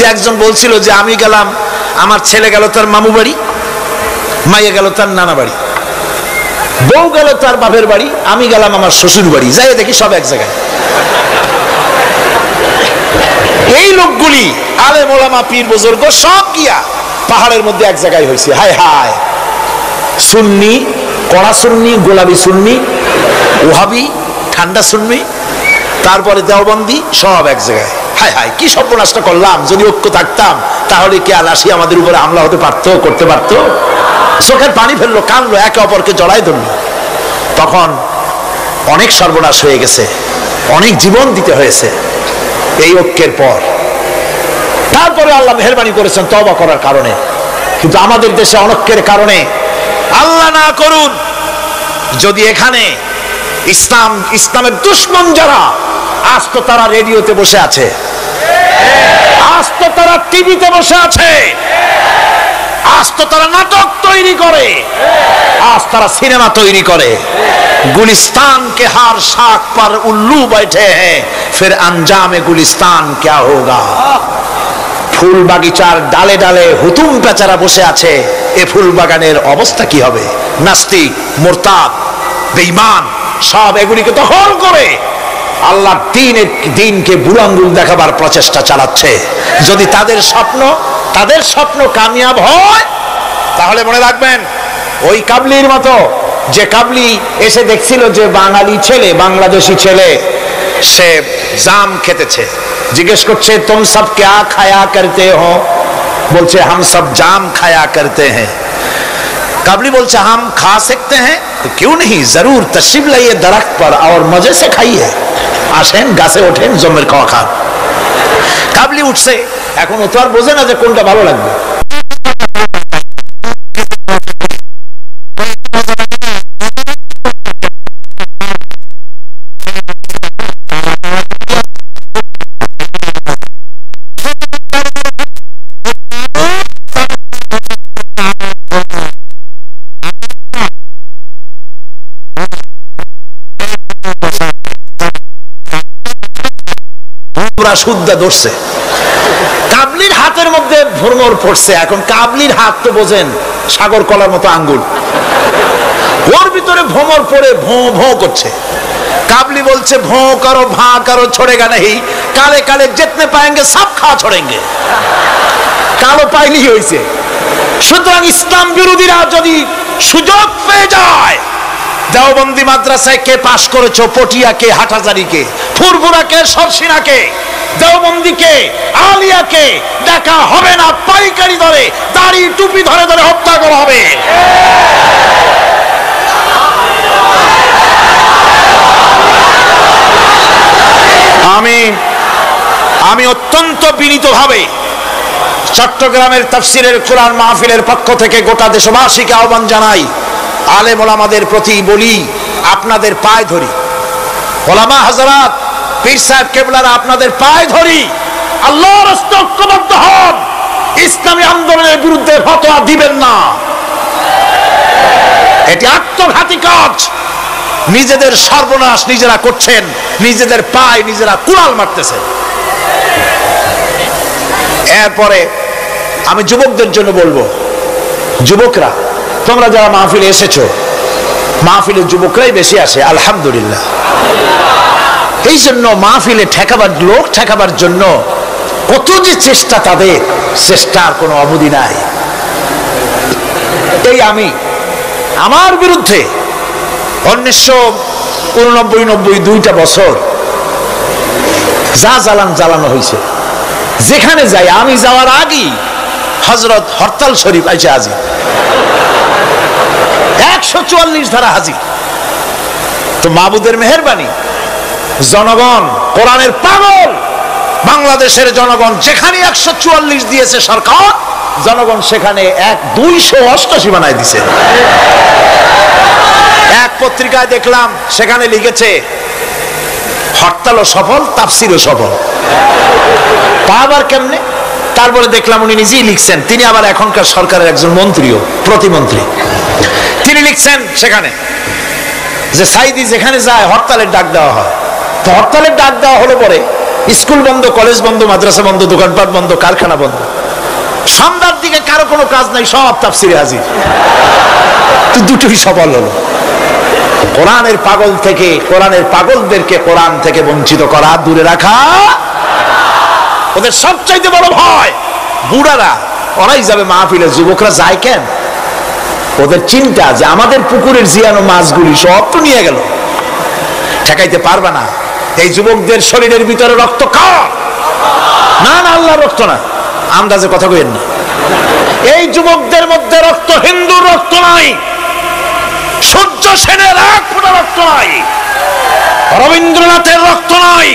যে একজন বলছিল যে আমি গেলাম, আমার ছেলে গেল তার মামু বাড়ি, মাইয়া গেল তার নানা বাড়ি, বউ গেল তার বাপের বাড়ি, আমি গেলাম আমার শ্বশুর বাড়ি, যাই দেখি সব এক জায়গায়। এই লোকগুলি আলেম ওলামা পীর বুজুর্গ সব গিয়া পাহাড়ের মধ্যে এক জায়গায় হয়েছে। হায় হায়, সুন্নি কড়া সুন্নি, গোলাপি সুন্নি, ওহাবি ঠান্ডা সুন্নি, তারপরে দেওবন্দি, সব এক জায়গায়। হায় হায়, কি সর্বনাশটা করলাম। যদি ঐক্য থাকতাম তাহলে কি আলাসি আমাদের উপরে হামলা হতে পারতো, করতে পারতো? চোখের পানি ফেললো, কানলো, একে অপরকে জড়াই ধরল। তখন অনেক সর্বনাশ হয়ে গেছে, অনেক জীবন দিতে হয়েছে এই ঐক্যের পর। তারপরে আল্লাহ মেহেরবানি করেছেন তওবা করার কারণে। কিন্তু আমাদের দেশে অনৈক্যের কারণে, আল্লাহ না করুন যদি এখানে ইসলামের দুশমন যারা, আজ তো তারা রেডিওতে বসে আছে, আজ তো তারা টিভিতে বসে আছে, আজ তো তারা নাটক তৈরি করে, আজ তারা সিনেমা তৈরি করে। গুলিস্তান के हर शाख पर उल्लू बैठे हैं, फिर अंजाम गुलिस्तान क्या होगा। ফুল বাগিচার ডালে ডালে হুতুম পেচারা বসে আছে, এ ফুল বাগানের অবস্থা কি হবে? নাস্তিক, মুরতাদ, বেঈমান সব এগুলিকে দখল করে আল্লাহর দ্বীনকে বুড়াঙ্গুল দেখাবার প্রচেষ্টা চালাচ্ছে। যদি তাদের স্বপ্ন কামিয়াব হয়, তাহলে মনে রাখবেন ওই কাবলির মতো, যে কাবলি এসে দেখছিল যে বাঙালি ছেলে, বাংলাদেশি ছেলে, সে জাম খেতেছে, জিজ্ঞেস করছে তুম সব ক্যা খায়া করতে হো? বলছে হাম সব জাম খায়া করতে হ্যাঁ। काबली बोलছে हम खा सकते हैं तो क्यों नहीं, जरूर तशरीफ लाइए दरख्त पर और मजे से खाइए। আসেন গাছে ওঠেন, জমের খাওয়া খান। কাবলি উঠছে, এখন ও তো আর বোঝে না যে কোনটা ভালো লাগবে। শুদ্ধা ধরছে, কাবলির হাতের মধ্যে ভ্রমর পড়ছে। এখন কাবলির হাত তো বোঝেন সাগর কলার মতো আঙ্গুল, ওর ভিতরে ভ্রমর পড়ে ভোঁ ভোঁ করছে। কাবলি বলছে ভোঁ করো ভাঁ করো छोड़ेगा नहीं, কালে কালে जितने पाएंगे सब खा छोड़ेंगे। কালো পাইনি হয়েছে। সুতরাং ইসলাম বিরোধীরা যদি সুযোগ পেয়ে যায়, দেওবন্দি মাদ্রাসায় কে পাশ করেছো, পটিয়াকে, হাটহাজারীকে, ফুরফুরাকে, সরসিনাকে, দেওবন্দিকে, আলিয়াকে দেখা হবে না, পাইকারি ধরে দাড়ি টুপি ধরে ধরে হত্যা করা হবে। আমি অত্যন্ত বিনীতভাবে চট্টগ্রামের তাফসীরের কোরআন মাহফিলের পক্ষ থেকে গোটা দেশবাসীকে আহ্বান জানাই, আলেম ওলামাদের প্রতি বলি, আপনাদের পায়ে ধরি, ওলামা হযরত, পীর সাহেব কেবলারা আপনাদের পায়ে ধরি, আল্লাহর রাস্তায় ঐক্যবদ্ধ হন, ইসলামী আন্দোলনের বিরুদ্ধে ফতোয়া দিবেন না। এটি আত্মঘাতী কাজ। নিজেদের সর্বনাশ নিজেরা করছেন, নিজেদের পায়ে নিজেরা কুড়াল মারতেছেন। এরপরে আমি যুবকদের জন্য বলবো, যুবকরা তোমরা যারা মাহফিলে এসেছো, মাহফিলে যুবকরাই বেশি আসে আলহামদুলিল্লাহ। এই জন্য মাহফিলে লোক ঠেকাবার জন্য কত যে চেষ্টা, তাদের চেষ্টার কোনো অবধি নাই। এই আমার বিরুদ্ধে 1989-90 দুইটা বছর যা জ্বালানো হয়েছে, যেখানে যাই, আমি যাওয়ার আগেই হযরত হরতাল শরীফ আইসে হাজির, 144 ধারা হাজির। তো মাবুদের মেহেরবানি, জনগণ কোরআনের পাগল, বাংলাদেশের জনগণ যেখানে 144 দিয়েছে সরকার, জনগণ সেখানে 288 বানায় দিছে। এক পত্রিকায় দেখলাম সেখানে লিখেছে হরতালও সফল, তাফসীরও সফল। তা আবার কেমনে? তারপরে দেখলাম উনি নিজেই লিখছেন, তিনি আবার এখনকার সরকারের একজন মন্ত্রীও, প্রতিমন্ত্রী। তিনি লিখছেন সেখানে যে সাইদি যেখানে যায় হরতালের ডাক দেওয়া হয়। তো হরতালের ডাক দেওয়া হলো পরে স্কুল বন্ধ, কলেজ বন্ধ, মাদ্রাসা বন্ধ, দোকানপাট বন্ধ, কারখানা বন্ধ। সন্ধ্যার দিকে কারো কোনো কাজ নাই, সব তাফসিরে হাজির। তো দুটোই সফল হলো। কোরআনের পাগল থেকে, কোরআনের পাগলদেরকে কোরআন থেকে বঞ্চিত করা, দূরে রাখা ওদের সবচাইতে বড় ভয়। বুড়ারা ওরাই যাবে মাহফিলে, যুবকরা যায় কেন? ওদের চিন্তা যে আমাদের পুকুরের জিয়ানো মাছগুলি সব তো নিয়ে গেল, ঠেকাইতে পারবে না। এই যুবকদের শরীরের ভিতরে রক্ত কার? না না, আল্লাহর রক্ত না, আন্দাজে কথা কইেন না। এই যুবকদের মধ্যে রক্ত হিন্দুর রক্ত নাই, সূর্য সেনের এক ফোঁটা রক্ত নাই, রবীন্দ্রনাথের রক্ত নাই।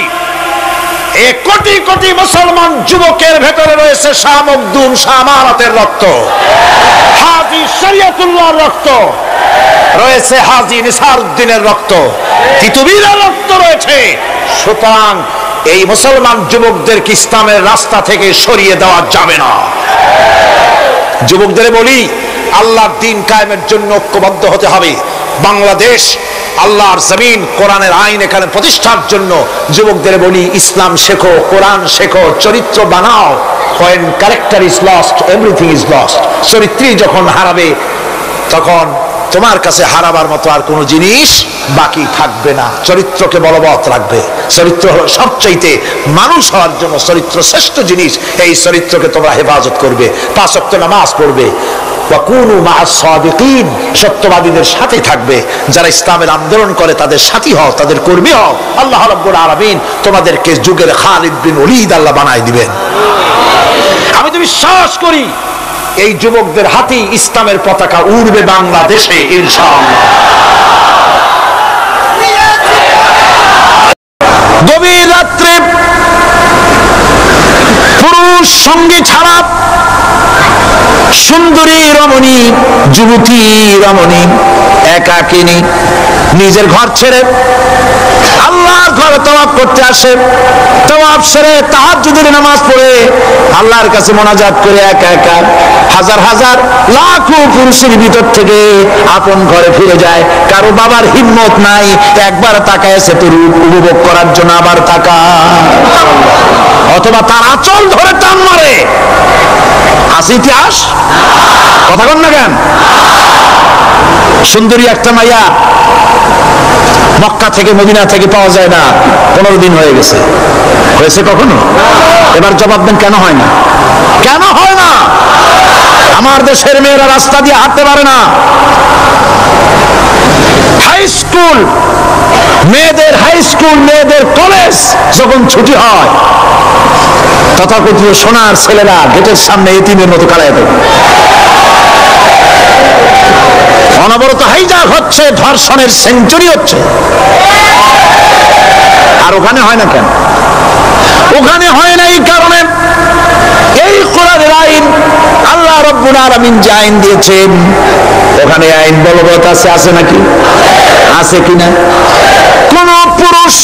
এই কোটি কোটি মুসলমান যুবকের ভেতরে রয়েছে শাহ মখদুম, শাহ আমানতের রক্ত, হাজী শরীয়তুল্লাহর রক্ত রয়েছে, হাজী নিসারউদ্দিনের রক্ত, তিতুমীরের রক্ত রয়েছে। সুতরাং এই মুসলমান যুবকদেরকে ইসলামের রাস্তা থেকে সরিয়ে দেওয়া যাবে না। যুবকদের বলি, আল্লাহর দ্বীন কায়েমের জন্য ঐক্যবদ্ধ হতে হবে। বাংলাদেশ আল্লাহর জমিন, কোরআনের আইন এখানে প্রতিষ্ঠার জন্য যুবকদের বলি, ইসলাম শেখো, কোরআন শেখো, চরিত্র বানাও। when character is lost, everything is lost. চরিত্রই যখন হারাবে, তখন তোমার কাছে হারাবার মতো আর কোনো জিনিস বাকি থাকবে না। চরিত্রকে বলবৎ রাখবে। চরিত্র হলো সবচাইতে, মানুষ হওয়ার জন্য চরিত্র শ্রেষ্ঠ জিনিস। এই চরিত্রকে তোমরা হেফাজত করবে, 5 ওয়াক্ত নামাজ পড়বে, ওয়াকুনু মা'আস সাদিকিন, সত্যবাদীদের সাথে থাকবে। যারা ইসলামের আন্দোলন করে তাদের সাথী হও, তাদের কর্মী হও। আল্লাহ রাব্বুল আলামিন তোমাদেরকে যুগের খালিদ বিন ওলীদ আল্লাহ বানায় দিবেন। আমি তো বিশ্বাস করি এই যুবকদের হাতেই ইসলামের পতাকা উড়বে বাংলাদেশে ইনশাআল্লাহ। গভীর রাত্রে পুরুষ সঙ্গী ছাড়া সুন্দরী রমণী, যুবতী রমণী একাকিনী নিজের ঘর ছেড়ে আল্লাহর ঘরে তওয়াফ করতে আসে। তওয়াফ সেরে তাহাজ্জুদের নামাজ পড়ে আল্লাহর কাছে মোনাজাত করে একা একা হাজার হাজার লাখো পুরুষের ভিতর থেকে আপন ঘরে ফিরে যায়। কারো বাবার হিম্মত নাই একবার তাকায় সে তো রূপ উপভোগ করার জন্য আবার তাকায়, অথবা তার আঁচল ধরে টান মারে। আছে ইতিহাস, কথা কন না কেন? সুন্দরী একটা মাইয়া মক্কা থেকে, মদিনা থেকে পাওয়া যায় না, 15 দিন হয়ে গেছে। হয়েছে কখনো? এবার জবাব দেন, কেন হয় না? কেন হয় না? আমার দেশের মেয়েরা রাস্তা দিয়ে হাঁটতে পারে না। হাই স্কুল মেয়েদের, হাই স্কুল মেয়েদের কলেজ যখন ছুটি হয়, তথাকথিত সোনার ছেলেরা গেটের সামনে এতিমের মতো কালায় দেয়। অনবরত হাইজাক হচ্ছে, ধর্ষণের সেঞ্চুরি হচ্ছে। আর ওখানে হয় না কেন? ওখানে হয় না এই কারণে, এই কোরআনের আইন আল্লাহ রাব্বুল আলামিন যে আইন দিয়েছেন, ওখানে আইন বলবৎ আছে। আছে নাকি? আছে কিনা? কোন পুরুষ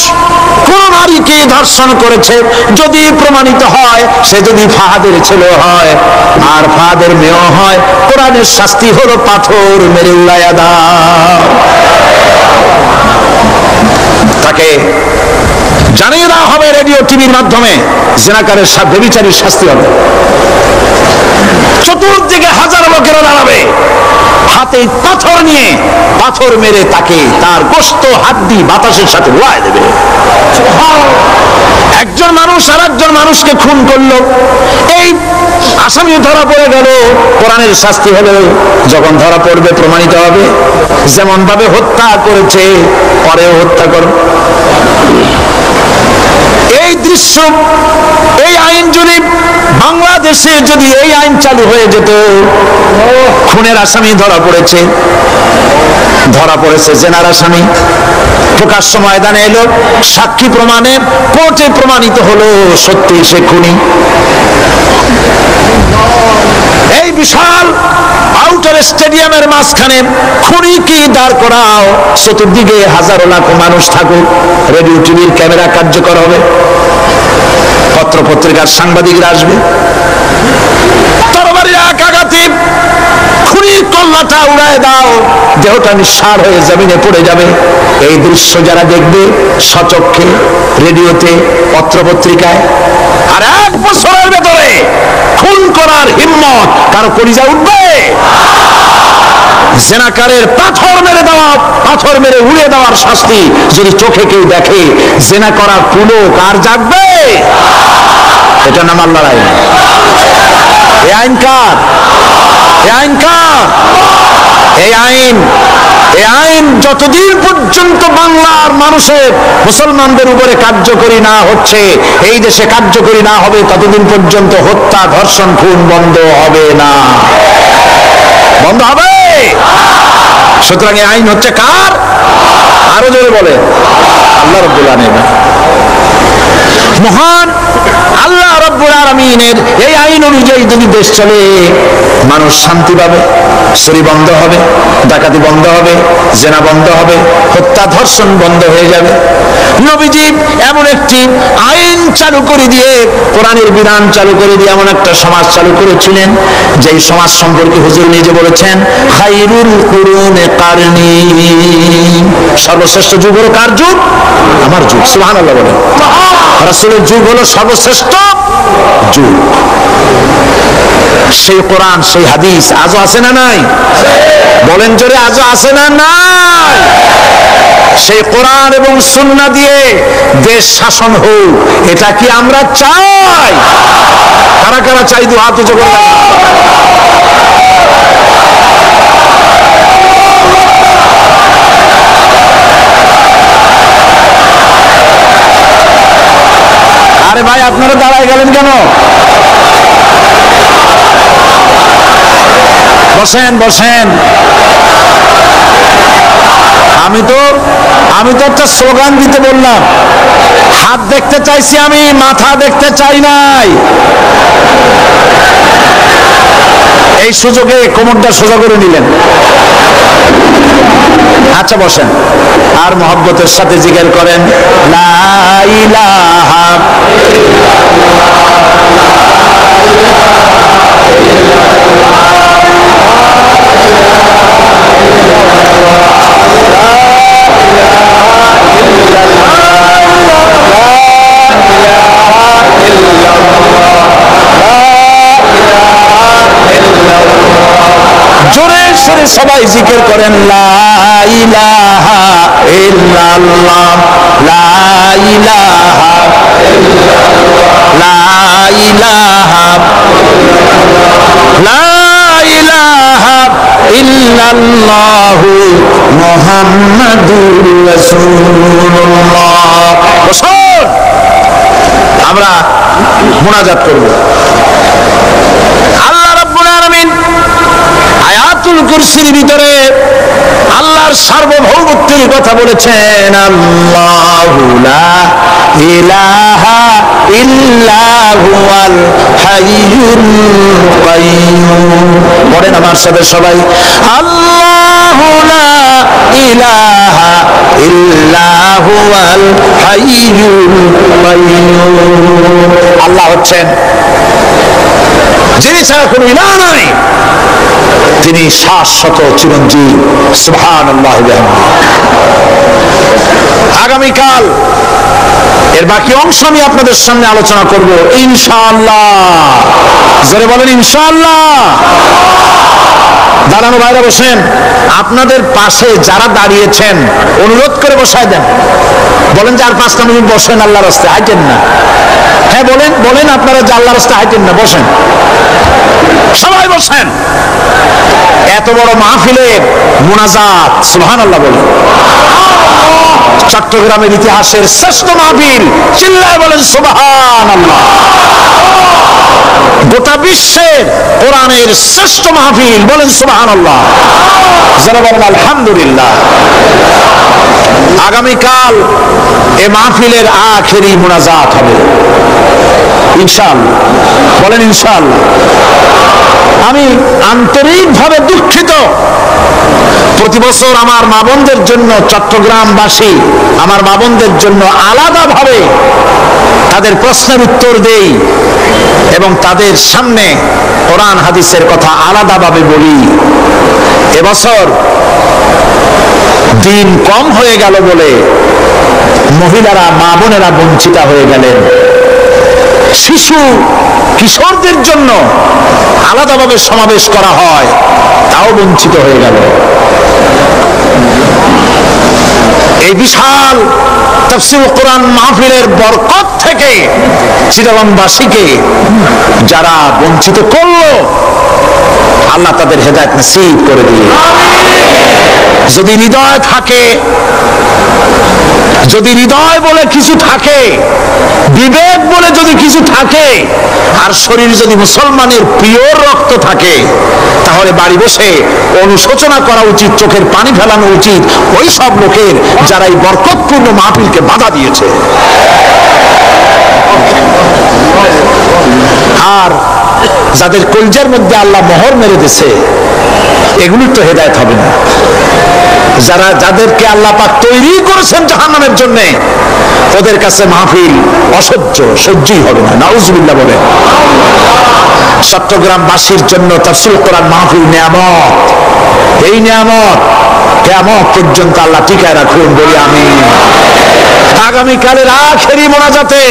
কোন নারীকে ধর্ষণ করেছে যদি প্রমাণিত হয়, সে যদি ফাহাদের ছেলে হয় আর ফাহাদের মেয়ে হয়, কোরআনের শাস্তি হলো পাথর মেরে উড়াইয়া দাও। তাকে জানিয়ে দেওয়া হবে রেডিও টিভির মাধ্যমে, জিনাকারের ব্যভিচারীর শাস্তি হবে। চতুর্দিকে হাজার লোকেরা দাঁড়াবে, হাতে পাথর নিয়ে পাথর মেরে তাকে তার গোশত হাড্ডি বাতাসের সাথে উড়ায় দেবে। একজন মানুষ আর একজন মানুষকে খুন করলো, এই আসামি ধরা পড়ে গেল, কোরআনের শাস্তি হলো যখন ধরা পড়বে প্রমাণিত হবে যেমন ভাবে হত্যা করেছে পরেও হত্যা করো। এই দৃশ্য, এই আইন যদি বাংলাদেশে যদি এই আইন চালু হয়ে যেত, খুনের আসামি ধরা পড়েছে, জেনার আসামি প্রকাশ্য ময়দানে এলো, সাক্ষী প্রমাণে কোর্টে প্রমাণিত হলো সত্যি সে খুনি। এই বিশাল আউটার স্টেডিয়ামের মাঝখানে খুনি কি দাঁড় করাও, চতুর্দিকে হাজারো লাখো মানুষ থাকুক, রেডিও টিভির ক্যামেরা কার্যকর হবে, পত্র পত্রিকার সাংবাদিকরা আসবে, তরবারির এক আঘাতে খুনির কল্লাটা উড়ায় দাও, দেহটা নিঃসাড় হয়ে জমিনে পড়ে যাবে। এই দৃশ্য যারা দেখবে সচক্ষে, রেডিওতে, পত্রপত্রিকায়, আর 1 বছরের ভেতরে খুন করার হিম্মত কারো কলিজা উঠবে? জেনাকারের পাথর মেরে দেওয়া, পাথর মেরে উড়িয়ে দেওয়ার শাস্তি যদি চোখে কেউ দেখে, জেনা করার পুলক আর জাগবে? এটা নাম আল্লাহর আইন। এই আইন কার? এই আইন কার? এই আইন যতদিন পর্যন্ত বাংলার মানুষের, মুসলমানদের উপরে কার্যকরী না হচ্ছে, এই দেশে কার্যকরী না হবে, ততদিন পর্যন্ত হত্যা, ধর্ষণ, খুন বন্ধ হবে না। বন্ধ হবে? সুতরাং এই আইন হচ্ছে কার? আরো জোরে বলে, আল্লাহ রাব্বুল আলামিন। মহান আল্লাহ রাব্বুল আলামিনের এই আইন অনুযায়ী যদি দেশ চলে, মানুষ শান্তি পাবে, চুরি বন্ধ হবে, ডাকাতি বন্ধ হবে, জেনা বন্ধ হবে, হত্যা ধর্ষণ বন্ধ হয়ে যাবে। নবীজি এমন একটি আইন চালু করে দিয়ে, কোরআনের বিধান চালু করে দিয়ে এমন একটা সমাজ চালু করেছিলেন, যেই সমাজ সম্পর্কে হুজুর নিজে বলেছেন, খায়রুল কুরুনে কারনি, সর্বশ্রেষ্ঠ যুগ হলো কার যুগ? আমার যুগ। সুবহানাল্লাহ বলেন। রাসূলের যুগ হলো সর্বশ্রেষ্ঠ যুগ। সেই কোরআন, সেই হাদিস আজও আছে না নাই? বলেন জোরে, আজও আছে না নাই? সেই কোরআন এবং সুন্নাহ দিয়ে দেশ শাসন হোক, এটা কি আমরা চাই? কারা কারা চাই? দু হাত উঁচু করে। আরে ভাই, আপনারা দাঁড়ায় গেলেন কেন? বসেন বসেন। আমি তো একটা স্লোগান দিতে বললাম। হাত দেখতে চাইছি আমি, মাথা দেখতে চাই নাই। এই সুযোগে কোমরটা সোজা করে নিলেন। আচ্ছা বসেন, আর মহব্বতের সাথে জিকির করেন, লা ইলাহা জোরে সরে সবাই জিকির করেন, লা ইলাহা ইল্লাল্লাহ, লা ইলাহা লা ইলাহা লা ইলাহা ইল্লাল্লাহু মুহাম্মাদুর রাসূলুল্লাহ। বসুন, আমরা মুনাজাত করব। আল্লাহ রাব্বুল আলামিন আয়াতুল কুরসির ভিতরে আল্লাহর সার্বভৌমত্বের কথা বলেছেন। আল্লাহু লা ইলাহা ইল্লা হুয়াল হাইয়ুল কাইয়্যুম। পড়েন আমার সাথে সবাই, আল্লাহু লা ইলাহা ইল্লা হুয়াল হাইয়ুল কাইয়্যুম। আল্লাহ হচ্ছেন যিনি ছাড়া কোনো ইলাহ নাই, তিনি শাশ্বত চিরঞ্জীব। সুবহানাল্লাহ। আগামীকাল এর বাকি অংশ আমি আপনাদের সামনে আলোচনা করব ইনশাআল্লাহ। জোরে বলেন ইনশাআল্লাহ। দাঁড়ানো ভাইরা বসেন। আপনাদের পাশে যারা দাঁড়িয়েছেন অনুরোধ করে বসায় দেন। বলেন যে আর 5টা মিনিট বসেন, আল্লাহর রাস্তায় হাইটেন না। হ্যাঁ বলেন আপনারা যে আল্লাহর রাস্তায় হাইটেন না, বসেন, সবাই বসেন। এত বড় মাহফিলের মুনাজাত, সুবহানাল্লাহ বলেন। চট্টগ্রামের ইতিহাসের শ্রেষ্ঠ মাহফিল, চিল্লায় বলেন সুবহানাল্লাহ। গোটা বিশ্বের কোরআনের শ্রেষ্ঠ মাহফিল, বলেন সুবহানাল্লাহ। যারা বলেন আলহামদুলিল্লাহ। আগামীকাল এ মাহফিলের আখেরি মুনাজাত হবে ইনশাআল্লাহ। বলেন ইনশাআল্লাহ। আমি আন্তরিকভাবে দুঃখিত, প্রতি বছর আমার মা বোনদের জন্য, চট্টগ্রামবাসী আমার মা বোনদের জন্য আলাদাভাবে তাদের প্রশ্নের উত্তর দেই। এবং তাদের সামনে কোরআন হাদিসের কথা আলাদাভাবে বলি। এবছর দিন কম হয়ে গেল বলে মহিলারা, মা বোনেরা বঞ্চিত হয়ে গেলেন। শিশু কিশোরদের জন্য আলাদাভাবে সমাবেশ করা হয়, তাও বঞ্চিত হয়ে গেল। এই বিশাল তাফসীর কোরআন মাহফিলের বরকত থেকে চিটাগংবাসীকে যারা বঞ্চিত করলো, আল্লাহ তাদের হেদায়েত নসিব করে দিয়ে। যদি হৃদয় থাকে, যদি হৃদয় বলে কিছু থাকে, বিবেক বলে যদি কিছু থাকে, আর শরীর যদি মুসলমানের প্রিয় রক্ত থাকে, তাহলে বাড়ি বসে অনুশোচনা করা উচিত, চোখের পানি ফেলানো উচিত ওই সব লোকের যারা এই বরকতপূর্ণ মাহফিলকে বাধা দিয়েছে। আর যাদের কলজার মধ্যে আল্লাহ মোহর মেরে দিয়েছে, এগুলির তো হেদায়েত হবে না। যাদেরকে আল্লাহ পাক তৈরি করেছেন জাহান্নামের জন্য, ওদের কাছে মাহফিল অসহ্য, সহ্যই হবে না। নাউজুবিল্লাহ বলে। চট্টগ্রামবাসীর জন্য তাফসীর কোরআন মাহফিল নিয়ামত। এই নিয়ামত কিয়ামত পর্যন্ত আল্লাহ টিকায় রাখুন, বলি আমিন। আগামীকালের আখেরি মোনাজাতে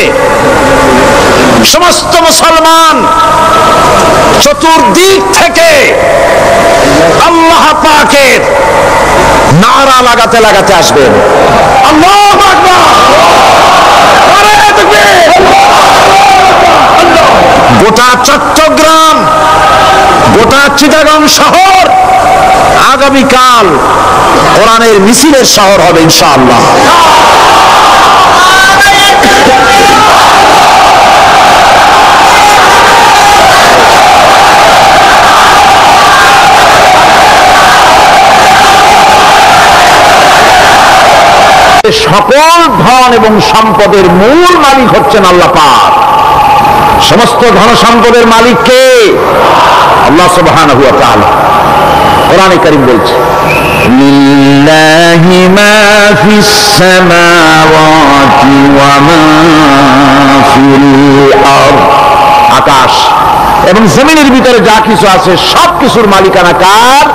সমস্ত মুসলমান চতুর্দিক থেকে আল্লাহ পাকের নারা লাগাতে লাগাতে আসবেন। আল্লাহু আকবার, নারে তাকবীর। গোটা চট্টগ্রাম, গোটা চিটাগং শহর আগামীকাল কোরআনের মিছিলের শহর হবে ইনশাআল্লাহ। সকল ধন এবং সম্পদের মূল মালিক হচ্ছেন আল্লাহ পাক। সমস্ত ধন সম্পদের মালিক কে? আল্লাহ সুবহানাহু ওয়া তাআলা। কোরআনে কারীম বলছে, লিল্লাহি মা ফিস সামাওয়াতি ওয়া মা ফিল আরদ। আকাশ এবং জমিনের ভিতরে যা কিছু আছে সব কিছুর মালিকানা কার?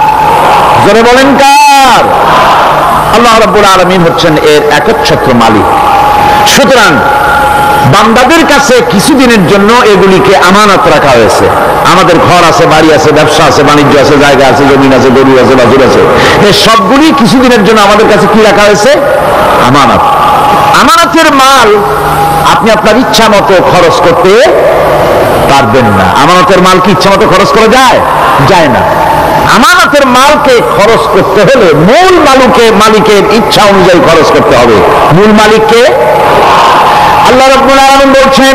জোরে বলেন কার? আল্লাহ রাব্বুল আলামিন হচ্ছেন এর একচ্ছত্র মালিক। সুতরাং বান্দাদের কাছে কিছুদিনের জন্য এগুলিকে আমানত রাখা হয়েছে। আমাদের ঘর আছে, বাড়ি আছে, ব্যবসা আছে, বাণিজ্য আছে, জায়গা আছে, জমিন আছে, গরু আছে, বাছুর আছে, এই সবগুলি কিছুদিনের জন্য আমাদের কাছে কি রাখা হয়েছে? আমানত। আমানতের মাল আপনি আপনার ইচ্ছা মতো খরচ করতে পারবেন না। আমানতের মাল কি ইচ্ছা মতো খরচ করা যায়? যায় না। আমানতের মালকে খরচ করতে হলে মূল মালিকের ইচ্ছা অনুযায়ী খরচ করতে হবে। মূল মালিককে আল্লাহ রাব্বুল আলামিন বলছেন,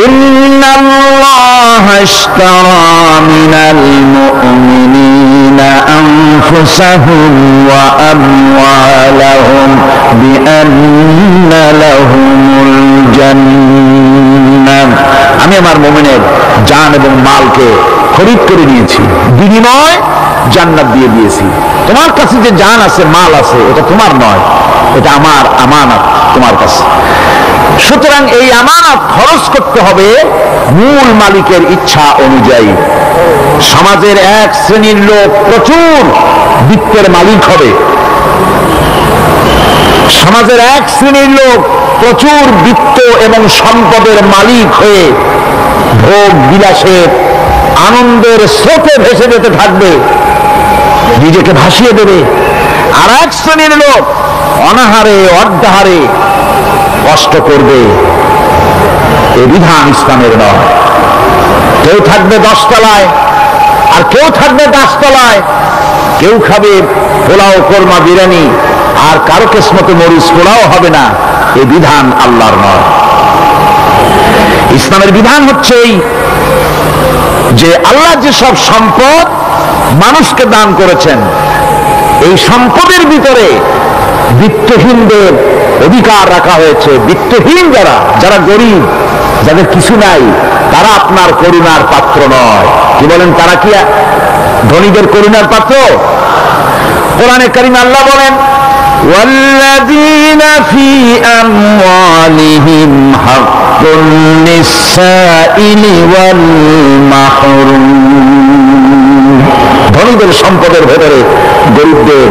ইন্নাল্লাহা ইশতারা মিনাল মুমিনিনা আনফুসাহুম ওয়া আমওয়ালাহুম বিআন্না লাহুমুল জান্নাহ। আমি আমার মুমিনের জান এবং মালকে খরিদ করে নিয়েছি, বিনিময় জান্নাত দিয়ে দিয়েছি। তোমার কাছে যে জান আছে, মাল আছে, এটা তোমার নয়, এটা আমার আমানত তোমার কাছে। সুতরাং এই আমানত খরচ করতে হবে মূল মালিকের ইচ্ছা অনুযায়ী। সমাজের এক শ্রেণীর লোক প্রচুর বিত্তের মালিক হবে, সমাজের এক শ্রেণীর লোক প্রচুর বিত্ত এবং সম্পদের মালিক হয়ে ভোগ বিলাসের আনন্দের স্রোতে ভেসে যেতে থাকবে, নিজেকে ভাসিয়ে দেবে। আর এক শ্রেণীর লোক অনাহারে অর্ধাহারে কষ্ট করবে। এ বিধান ইসলামের নয়। কেউ থাকবে 10 তলায় আর কেউ থাকবে 10 তলায়, কেউ খাবে পোলাও, কোরমা, বিরিয়ানি, আর কারো কিসমতে মরিচ পোলাও হবে না। এ বিধান আল্লাহর নয়। ইসলামের বিধান হচ্ছে এই যে আল্লাহ যে সব সম্পদ মানুষকে দান করেছেন, এই সম্পদের ভিতরে বিত্তহীনদের অধিকার রাখা হয়েছে। বিত্তহীন যারা গরিব, যাদের কিছু নাই, তারা আপনার করুণার পাত্র নয়। কি বলেন, তারা কি ধনীদের করুণার পাত্র? কোরআনে কারীমে আল্লাহ বলেন, والذين في أموالهم حق للسائل والمحروم। ধনীদের সম্পদের ভেতরে গরিবদের,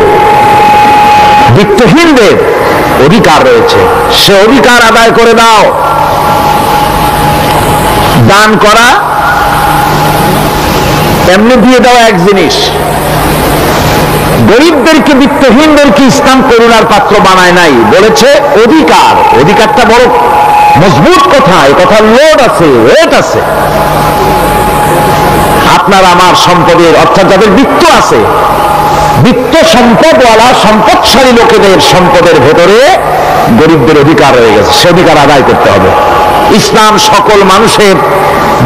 বিত্তহীনদের অধিকার রয়েছে, সে অধিকার আদায় করে দাও। দান করা এমনি দিয়ে দেওয়া এক জিনিস, গরিবদেরকে বিত্তহীনদেরকে ইসলাম করুণার পাত্র বানায় নাই, বলেছে অধিকার। অধিকারটা বড় মজবুত কথা, এই কথার লোড আছে, ওয়েট আছে। আপনার আমার সম্পদের, অর্থাৎ যাদের বিত্ত আছে, বিত্ত সম্পদওয়ালা সম্পদশালী লোকেদের সম্পদের ভেতরে গরিবদের অধিকার রয়ে গেছে, সে অধিকার আদায় করতে হবে। ইসলাম সকল মানুষের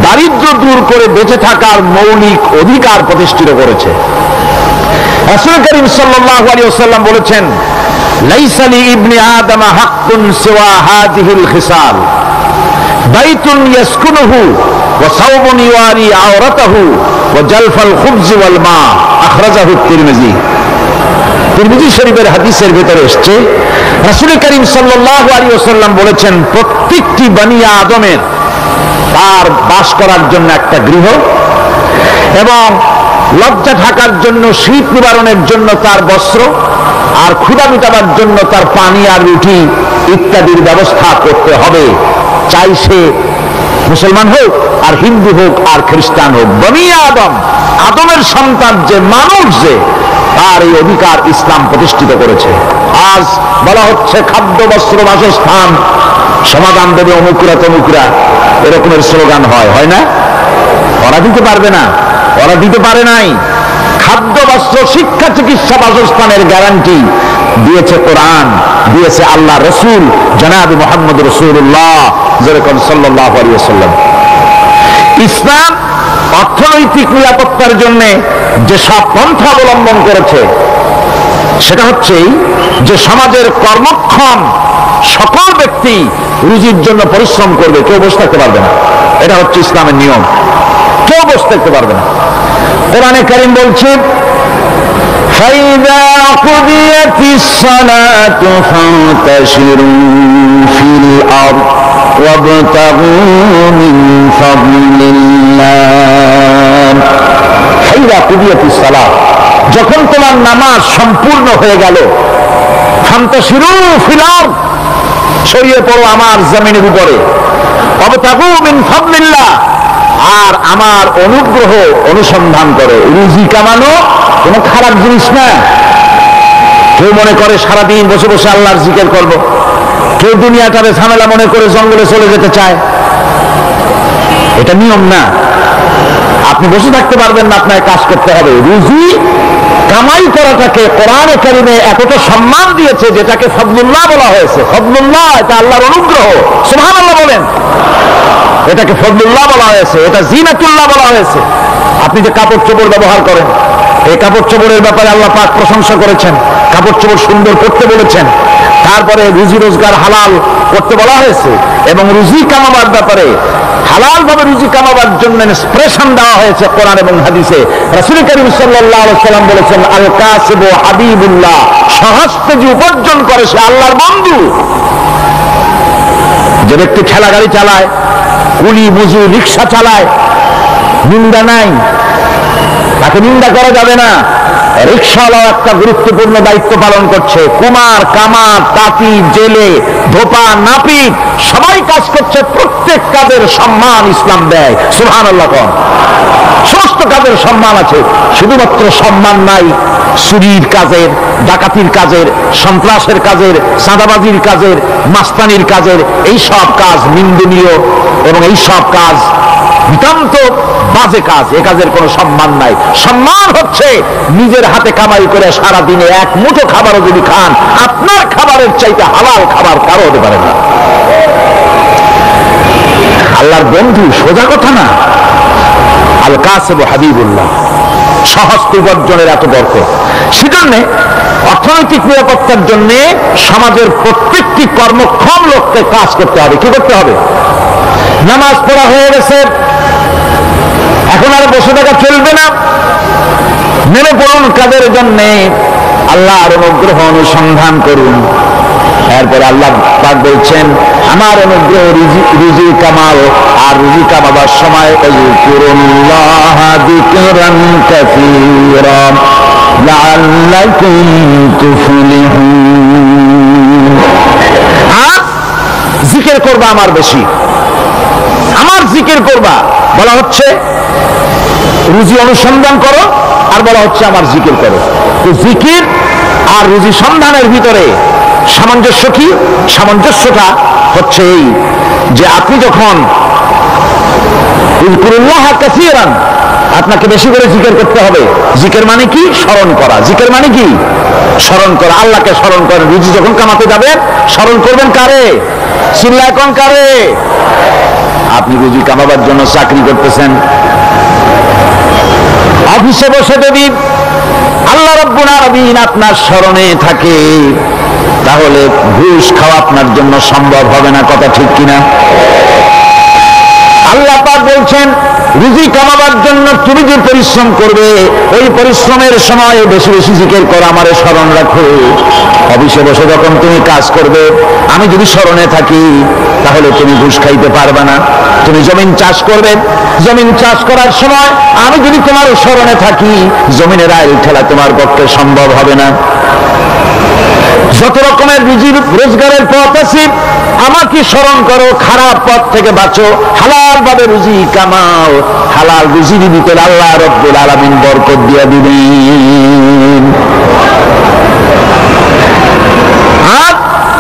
দারিদ্র্য দূর করে বেঁচে থাকার মৌলিক অধিকার প্রতিষ্ঠিত করেছে। রাসূল করিম সাল্লাল্লাহু আলাইহি ওয়াসাল্লাম বলেছেন, লাইসা লি ইবনি আদম হাক্কুন সিওয়া হাযিহিল খিসাল, বাইতুন ইয়াসকুনুহু ওয়া সাওবুন ইওয়ারি আওরাতাহু ওয়া জালফাল খুবজ ওয়াল মা, আখরাজাহু তিরমিজি। তিরমিজি শরীফের হাদিসের ভিতরে এসেছে, রাসূল করিম সাল্লাল্লাহু আলাইহি ওয়াসাল্লাম বলেছেন, প্রত্যেকটি বনি আদমের তার বাস করার জন্য একটা গৃহ, এবং লজ্জা ঢাকার জন্য, শীত নিবারণের জন্য তার বস্ত্র, আর ক্ষুধা মিটাবার জন্য তার পানি আর রুটি ইত্যাদির ব্যবস্থা করতে হবে, চাই সে মুসলমান হোক আর হিন্দু হোক আর খ্রিস্টান হোক। বনি আদম, আদমের সন্তান যে মানুষ, যে তার এই অধিকার ইসলাম প্রতিষ্ঠিত করেছে। আজ বলা হচ্ছে খাদ্য বস্ত্র বাসস্থান সমাধান দেবে অমুকরা তমুকরা, এরকমের স্লোগান হয় না? ওরা দিতে পারবে না, ওরা দিতে পারে নাই। খাদ্য বস্ত্র শিক্ষা চিকিৎসা বাসস্থানের গ্যারান্টি দিয়েছে কোরআন, দিয়েছে আল্লাহ রসুল জনাব মুহাম্মদ রাসূলুল্লাহ যেরকম সাল্লাল্লাহু আলাইহি ওয়াসাল্লাম। ইসলাম অর্থনৈতিক নিরাপত্তার জন্য যে সব পন্থা অবলম্বন করেছে, সেটা হচ্ছে যে সমাজের কর্মক্ষম সকল ব্যক্তি রুজির জন্য পরিশ্রম করবে, কেউ বসে থাকতে পারবে না। এটা হচ্ছে ইসলামের নিয়ম, কেউ বসে থাকতে পারবে না। কোরআনে কারীম বলছে, ফাইযা কুদিয়াতিস সালাতু ফান্তাশিরু ফিল আরদ ওয়াবতাগু মিন ফাদলিল্লাহ। ফাইযা কুদিয়াতিস সালাত, যখন তোমার নামাজ সম্পূর্ণ হয়ে গেল, ফান্তাশিরু ফিল আরদ, ছড়িয়ে পড়ো আমার জমিনের উপরে, ওয়াবতাগু মিন ফাদলিল্লাহ, আর আমার অনুগ্রহ অনুসন্ধান করে। রুজি কামানো কোনো খারাপ জিনিস না। কেউ মনে করে সারাদিন বসে বসে আল্লাহর জিকির করব, কেউ দুনিয়াটারে ঝামেলা মনে করে জঙ্গলে চলে যেতে চায়, এটা নিয়ম না। আপনি বসে থাকতে পারবেন না, আপনাকে কাজ করতে হবে। রুজি কামাই করাটাকে কোরআনে কারিমে এতটা সম্মান দিয়েছে, যেটাকে ফদলুল্লাহ বলা হয়েছে। ফদলুল্লাহ, এটা আল্লাহর অনুগ্রহ, সুবহানাল্লাহ বলেন। এটাকে ফদলুল্লাহ বলা হয়েছে, এটা জিনাতুল্লাহ বলা হয়েছে। আপনি যে কাপড় চোপড় ব্যবহার করেন, এই কাপড় চোপড়ের ব্যাপারে আল্লাহ পাক প্রশংসা করেছেন, কাপড় চোপড় সুন্দর করতে বলেছেন। তারপরে রুজি রোজগার হালাল করতে বলা হয়েছে, এবং রুজি কামাবার ব্যাপারে হালাল ভাবে রুজি কামাবার জন্য ইন্সপিরেশন দেওয়া হয়েছে কোরআন এবং হাদিসে। রাসূল করিম সাল্লাল্লাহু আলাইহি ওয়াসাল্লাম বলেছেন, আল কাসিবু হাবিবুল্লাহ, সহজে যে উপার্জন করে সে আল্লাহর বন্ধু। যে ব্যক্তি ঠেলা গাড়ি চালায়, কুলি মজুর রিক্সা চালায়, নিন্দা নাই, তাকে নিন্দা করা যাবে না। রিক্সাওয়ালাও একটা গুরুত্বপূর্ণ দায়িত্ব পালন করছে। কুমার, কামার, তাঁতি, জেলে, ধোপা, নাপিত সবাই কাজ করছে। প্রত্যেক কাজের সম্মান ইসলাম দেয়, সুবহানাল্লাহ। সমস্ত কাজের সম্মান আছে, শুধুমাত্র সম্মান নাই চুরির কাজের, ডাকাতির কাজের, সন্ত্রাসের কাজের, চাঁদাবাজির কাজের, মাস্তানির কাজের। এই সব কাজ নিন্দনীয় এবং এই সব কাজ নিতান্ত বাজে কাজ, এ কাজের কোনো সম্মান নাই। সম্মান হচ্ছে নিজের হাতে কামাই করে সারাদিনে এক মুঠো খাবারও যদি খান, আপনার খাবারের চাইতে হালাল খাবার কারো হতে পারে না। আল্লাহর বন্ধু, সোজা কথা না। আল কাসিবু হাবিবুল্লাহ, সহজ উপার্জনের এত বরকত। সেজন্য অর্থনৈতিক নিরাপত্তার জন্য সমাজের প্রত্যেকটি কর্মক্ষম লোককে কাজ করতে হবে। কি করতে হবে? নামাজ পড়া হয়ে গেছে, এখন আর বসে থাকা চলবে না। নেমে পড়ুন কাজের জন্য। আল্লাহর অনুগ্রহ অনুসন্ধান করুন। এরপরে আল্লাহ পাক বলছেন আমার অনুগ্রহ রুজি কামাও, আর রুজি কামাবার সময় আযকুরুল্লাহ যিকরান কাসীরা লাআল্লাকুম তুফলিহুন। আর জিকির করবা আমার বেশি, আমার জিকির করবা। বলা হচ্ছে রুজি অনুসন্ধান করো, আর বলা হচ্ছে আমার জিকির করো। তো জিকির আর রুজি সন্ধানের ভিতরে সামঞ্জস্য কি? সামঞ্জস্যটা হচ্ছে এই যে আপনি যখন ইযকুরুল্লাহ কাসীরান, আপনাকে বেশি করে জিকির করতে হবে। জিকির মানে কি? স্মরণ করা। জিকির মানে কি? স্মরণ করা। আল্লাহকে স্মরণ করেন। রুজি যখন কামাতে যাবেন স্মরণ করবেন কারে? চিল্লায় কোন কারে? আপনি রুজি কামাবার জন্য চাকরি করতেছেন, অফিসে বসে যদি আল্লাহ রাব্বুল আলামিন আপনার স্মরণে থাকে, তাহলে ঘুষ খাওয়া আপনার জন্য সম্ভব হবে না। কথা ঠিক কিনা? আল্লাহ পাক বলছেন রুজি কামাবার জন্য তুমি যে পরিশ্রম করবে, ওই পরিশ্রমের সময় বেশি বেশি জিকির করো, আমারে স্মরণ রাখো। অফিসে বসে যখন তুমি কাজ করবে, আমি যদি স্মরণে থাকি, তাহলে তুমি ঘুষ খাইতে পারবে না। তুমি জমিন চাষ করবে, জমিন চাষ করার সময় আমি যদি তোমার স্মরণে থাকি, জমিনের আইল ঠেলা তোমার পক্ষে সম্ভব হবে না। যত রকমের রুজি রোজগারের পথ আছে, আমাকে স্মরণ করো, খারাপ পথ থেকে বাঁচো, হালাল ভাবে রুজি কামাও। হালাল রুজির ভিতরে আল্লাহ রাব্বুল আলামিন বরকত দিয়ে দিবেন। আর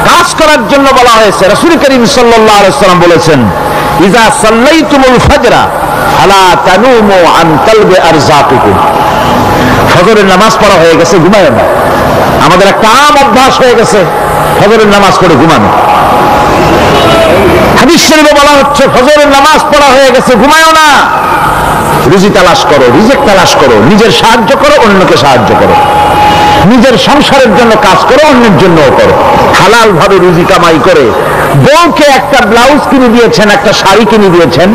কাজ করার জন্য বলা হয়েছে, রাসূল করিম সাল্লাল্লাহু আলাইহি ওয়াসাল্লাম বলেছেন ইযা সাল্লাইতুমুল ফাজরা ফালা তানুমু আন তালবি আরযাকুকুম। ফজরের নামাজ পড়া হয়ে গেছে, ঘুমায় না। আমাদের একটা আম অভ্যাস হয়ে গেছে ফজরের নামাজ পড়ে ঘুমানো। হাদিস শরীফে বলা হচ্ছে ফজরের নামাজ পড়া হয়ে গেছে, ঘুমায়ও না। রুজি তালাশ করো, রিজিক তালাশ করো, নিজের সাহায্য করো, অন্যকে সাহায্য করো, নিজের সংসারের জন্য কাজ করো, অন্যের জন্যও করো। হালাল ভাবে রুজি কামাই করে বউকে একটা ব্লাউজ কিনে দিয়েছেন, একটা শাড়ি কিনে দিয়েছেন,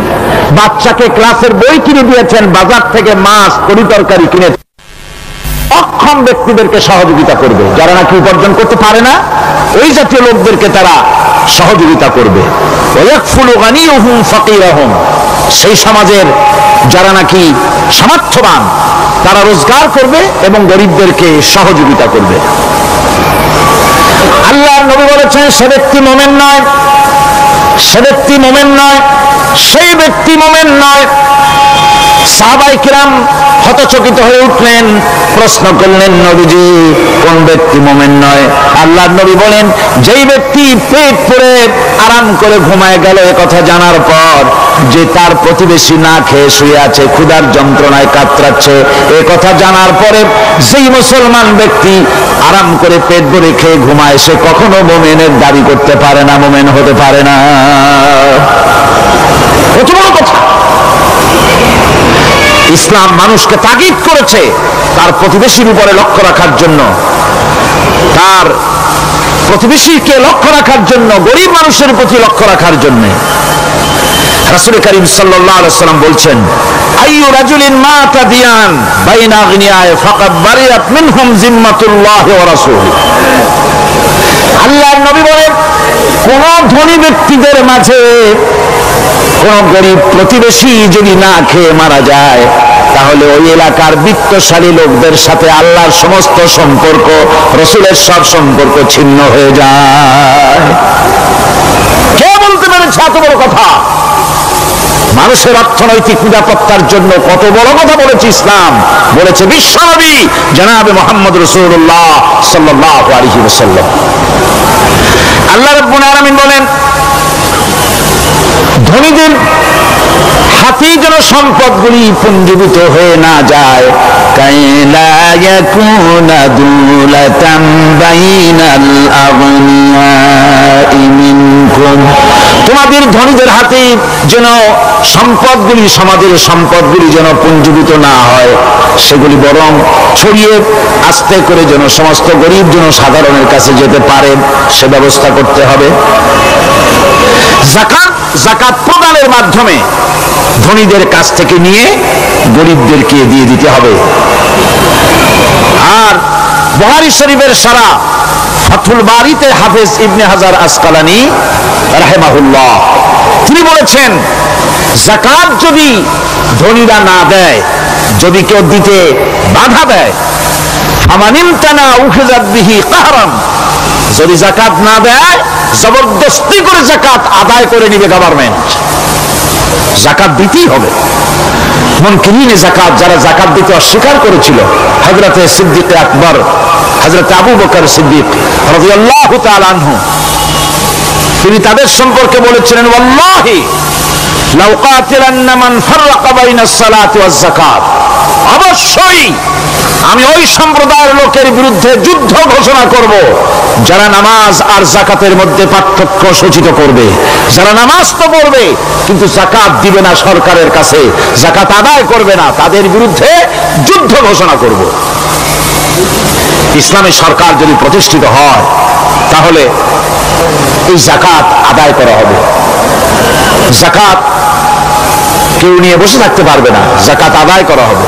বাচ্চাকে ক্লাসের বই কিনে দিয়েছেন, বাজার থেকে মাছ তরি তরকারি কিনে। অক্ষম ব্যক্তিদেরকে সহযোগিতা করবে, যারা নাকি উপার্জন করতে পারে না, ওই জাতীয় লোকদেরকে তারা সহযোগিতা করবে। ওয়াকফুলু গানিয়ুহুম ফাকিরাহুম, সেই সমাজের যারা নাকি সামর্থ্যবান, তারা রোজগার করবে এবং গরিবদেরকে সহযোগিতা করবে। আল্লাহর নবী বলেছেন সে ব্যক্তি মুমিন নয়, সে ব্যক্তি মুমিন নয়, সেই ব্যক্তি মুমিন নয়। সাহাবায়ে কিরাম হতচকিত হয়ে উঠলেন, প্রশ্ন করলেন নবীজি কোন ব্যক্তি মুমিন নয়? আল্লাহর নবী বলেন যেই ব্যক্তি পেট পড়ে আরাম করে ঘুমায় গেল, এ কথা জানার পর যে তার প্রতিবেশী না খেয়ে শুয়ে আছে, ক্ষুধার যন্ত্রণায় কাতরাচ্ছে, এ কথা জানার পরে যেই মুসলমান ব্যক্তি আরাম করে পেট ভরে খেয়ে ঘুমায়, সে কখনো মুমিনের দাবি করতে পারে না, মুমিন হতে পারে না। কত বড় কথা! ইসলাম মানুষকে তাগিদ করেছে তার প্রতিবেশীর উপরে লক্ষ্য রাখার জন্য, তার প্রতিবেশীকে লক্ষ্য রাখার জন্য, গরিব মানুষের প্রতি লক্ষ্য রাখার জন্য। রাসূল করিম সাল্লাল্লাহু আলাইহি ওয়াসাল্লাম বলছেন আইয়ু রাজুলিন মাতা দিয়ান বাইনা আগনিয়ায়ে ফাকাদ বারিয়াত মিনহুম জিম্মাতুল্লাহি ওয়া রাসূলিহি। আল্লাহর নবী বলেন কোন ধনী ব্যক্তিদের মাঝে কোন গরিব প্রতিবেশী যদি না খেয়ে মারা যায়, তাহলে ওই এলাকার বিত্তশালী লোকদের সাথে আল্লাহর সমস্ত সম্পর্ক, রাসূলের সব সম্পর্ক ছিন্ন হয়ে যায়। কে বলতে পেরেছে এত বড় কথা? মানুষের অর্থনৈতিক নিরাপত্তার জন্য কত বড় কথা বলেছে ইসলাম, বলেছে বিশ্বনবী জনাবে মুহাম্মদ রাসূলুল্লাহ সাল্লাল্লাহু আলাইহি ওয়াসাল্লাম। আল্লাহ রাব্বুল আলামিন বলেন ধনীদের হাতেই যেন সম্পদগুলি পুঞ্জীভূত হয়ে না যায়, কাইলা ইয়াকুনা দুলাতাম বাইনাল আগনিয়াই মিনকুম, তোমাদের ধনীদের হাতে যেন সম্পদগুলি, সমাজের সম্পদগুলি যেন পুঞ্জীভূত না হয়, সেগুলি বরং ছড়িয়ে আস্তে করে যেন সমস্ত গরিব যেন সাধারণের কাছে যেতে পারে, সে ব্যবস্থা করতে হবে। যাকাত প্রদানের মাধ্যমে ধনীদের কাছ থেকে নিয়ে গরিবদেরকে দিয়ে দিতে হবে। আর বুখারী শরীফের সারা ফাথুল বারীতে হাফেজ ইবনে হাজার আসকালানী রাহিমাহুল্লাহ তিনি বলেছেন, যাকাত যদি ধনীরা না দেয়, যদি কেউ দিতে বাধা দেয়, ফামানিমতানা উখিযাত বিহি কাহরান, যদি যাকাত না দেয় জবরদস্তি করে যাকাত আদায় করে নিবে গভর্নমেন্ট। যাকাত দিতেই হবে। মুনকিরিনে যাকাত, যারা যাকাত দিতে অস্বীকার করেছিল, হযরতে সিদ্দিক আকবর, হযরত আবু বকর সিদ্দিক রাদিয়াল্লাহু তাআলা আনহু, তিনি তাদের সম্পর্কে বলেছিলেন, ওয়াল্লাহি লাউ কাতিলান্না মান ফাররাকা বাইনাস সালাতি ওয়াজ যাকাত, অবশ্যই আমি ওই সম্প্রদায়ের লোকের বিরুদ্ধে যুদ্ধ ঘোষণা করব যারা নামাজ আর যাকাতের মধ্যে পার্থক্য সূচিত করবে। যারা নামাজ তো পড়বে কিন্তু যাকাত দিবে না, সরকারের কাছে যাকাত আদায় করবে না, তাদের বিরুদ্ধে যুদ্ধ ঘোষণা করব। ইসলামী সরকার যদি প্রতিষ্ঠিত হয় তাহলে এই যাকাত আদায় করা হবে। যাকাত কেউ নিয়ে বসে থাকতে পারবে না, যাকাত আদায় করা হবে।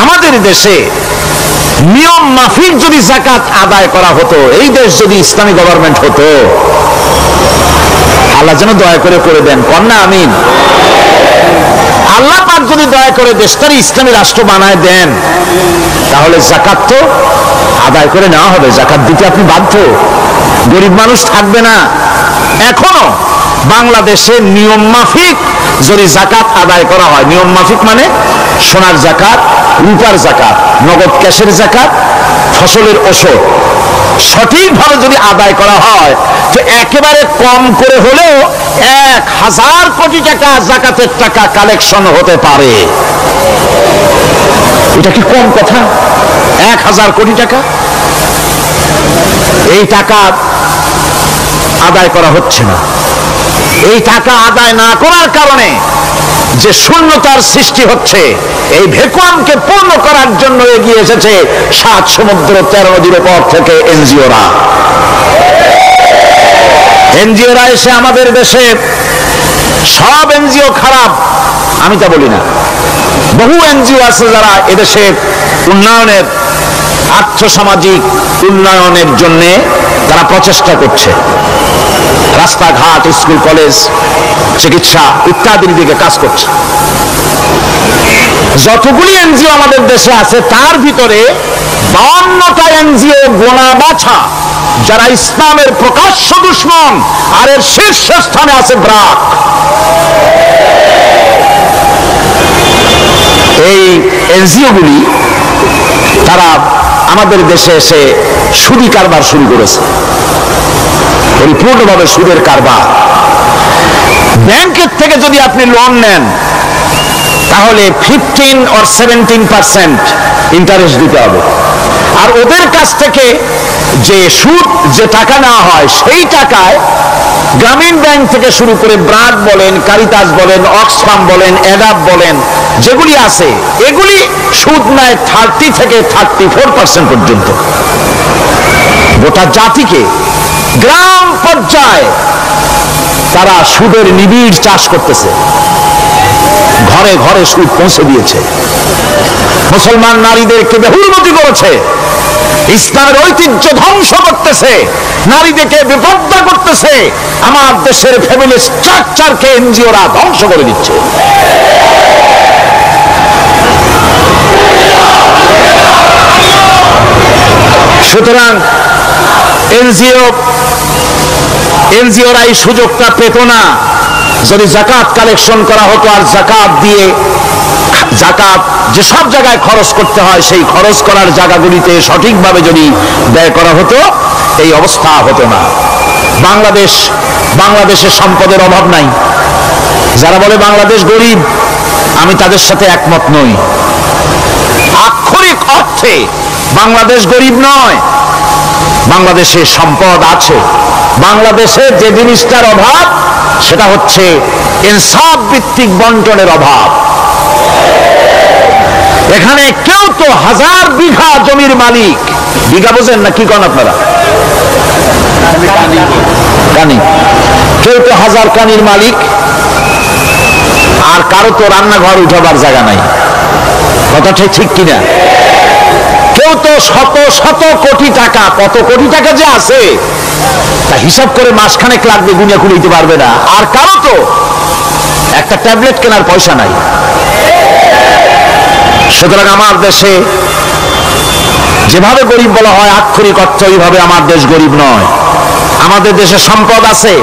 আমাদের দেশে নিয়ম মাফিক যদি যাকাত আদায় করা হতো, এই দেশ যদি ইসলামী গভর্নমেন্ট হতো, আল্লাহ যেন দয়া করে দেন, কন্যা আমিন। আল্লাহ পাক যদি দয়া করে দেশটার ইসলামী রাষ্ট্র বানায় দেন, তাহলে যাকাত তো আদায় করে নেওয়া হবে। যাকাত দিতে আপনি বাধ্য, গরিব মানুষ থাকবে না। এখনো বাংলাদেশে নিয়ম মাফিক যদি যাকাত আদায় করা হয়, নিয়ম মাফিক মানে সোনার যাকাত, রূপার যাকাত, নগদ ক্যাশের যাকাত, ফসলের ওষুধ সঠিকভাবে যদি আদায় করা হয়, তো একেবারে কম করে হলেও 1000 কোটি টাকা যাকাতের টাকা কালেকশন হতে পারে। এটা কি কম কথা? 1000 কোটি টাকা, এই টাকা আদায় করা হচ্ছে না। এই টাকা আদায় না করার কারণে যে শূন্যতার সৃষ্টি হচ্ছে, এই ভ্যাকুয়ামকে পূর্ণ করার জন্য এগিয়ে এসেছে 7 সমুদ্র 13 নদীর উপর থেকে এনজিওরা। এনজিওরা এসে আমাদের দেশে, সব এনজিও খারাপ আমি তা বলি না, বহু এনজিও আছে যারা এদেশে উন্নয়নের, আর্থসামাজিক উন্নয়নের জন্য তারা প্রচেষ্টা করছে। রাস্তাঘাট, স্কুল কলেজ, চিকিৎসা ইত্যাদির দিকে কাজ করছে। যতগুলি এনজিও আমাদের দেশে আছে তার ভিতরে 52টা এনজিও গোনা বাছা যারা ইসলামের প্রকাশ্য দুশমন, আর এর শীর্ষস্থানে আছে ব্রাক। এই এনজিওগুলি তারা আমাদের দেশে এসে সুদি কারবার শুরু করেছে, পরিপূর্ণভাবে সুদের কারবার। ব্যাংকের থেকে যদি আপনি লোন নেন তাহলে 15 or 17% ইন্টারেস্ট দিতে হবে, আর ওদের কাছ থেকে যে সুদ, যে টাকা নেওয়া হয় সেই টাকায় গ্রামীণ ব্যাংক থেকে শুরু করে ব্রাক বলেন, কারিতাস বলেন, অক্সফাম বলেন, অ্যাডাপ বলেন, যেগুলি আছে এগুলি সুদ নেয় 30 থেকে 34% পর্যন্ত। গোটা জাতিকে গ্রাম পর্যায়ে তারা সুদের নিবিড় চাষ করতেছে, ঘরে ঘরে সুদ পৌঁছে দিয়েছে, মুসলমান নারীদেরকে বেহুরমতি করেছে, ইসলামের ঐতিহ্য ধ্বংস করতেছে, নারীদেরকে বিপর্দা করতেছে, আমার দেশের ফ্যামিলি স্ট্রাকচারকে এনজিওরা ধ্বংস করে দিচ্ছে। সুতরাং এনজিওরা এই সুযোগটা পেত না। যদি যাকাত কালেকশন করা হতো আর যাকাত দিয়ে, যাকাত যেসব জায়গায় খরচ করতে হয় সেই খরচ করার জায়গাগুলিতে সঠিকভাবে যদি ব্যয় করা হতো, এই অবস্থা হতো না। বাংলাদেশের সম্পদের অভাব নাই। যারা বলে বাংলাদেশ গরিব, আমি তাদের সাথে একমত নই। আক্ষরিক অর্থে বাংলাদেশ গরিব নয়, বাংলাদেশে সম্পদ আছে। বাংলাদেশে যে জিনিসটার অভাব সেটা হচ্ছে ইনসাফ ভিত্তিক বন্টনের অভাব। এখানে কেউ তো 1000 বিঘা জমির মালিক, বিঘা বোঝেন না কি করেন আপনারা? কানি। কেউ তো 1000 কানির মালিক, আর কারো তো রান্নাঘর উঠাবার জায়গা নাই। কথাটা ঠিক কিনা? কেউ তো শত শত কোটি টাকা, কত কোটি টাকা যে আছে তা হিসাব করে মাসখানেক লাগবে, গুনিয়া কুড়িতে পারবে না। আর কারো তো একটা ট্যাবলেট কেনার পয়সা নাই। সুতরাং আমার দেশে যেভাবে গরিব বলা হয় আক্ষরিক অর্থ ওইভাবে আমার দেশ গরিব নয়। আমাদের দেশে সম্পদ আছে,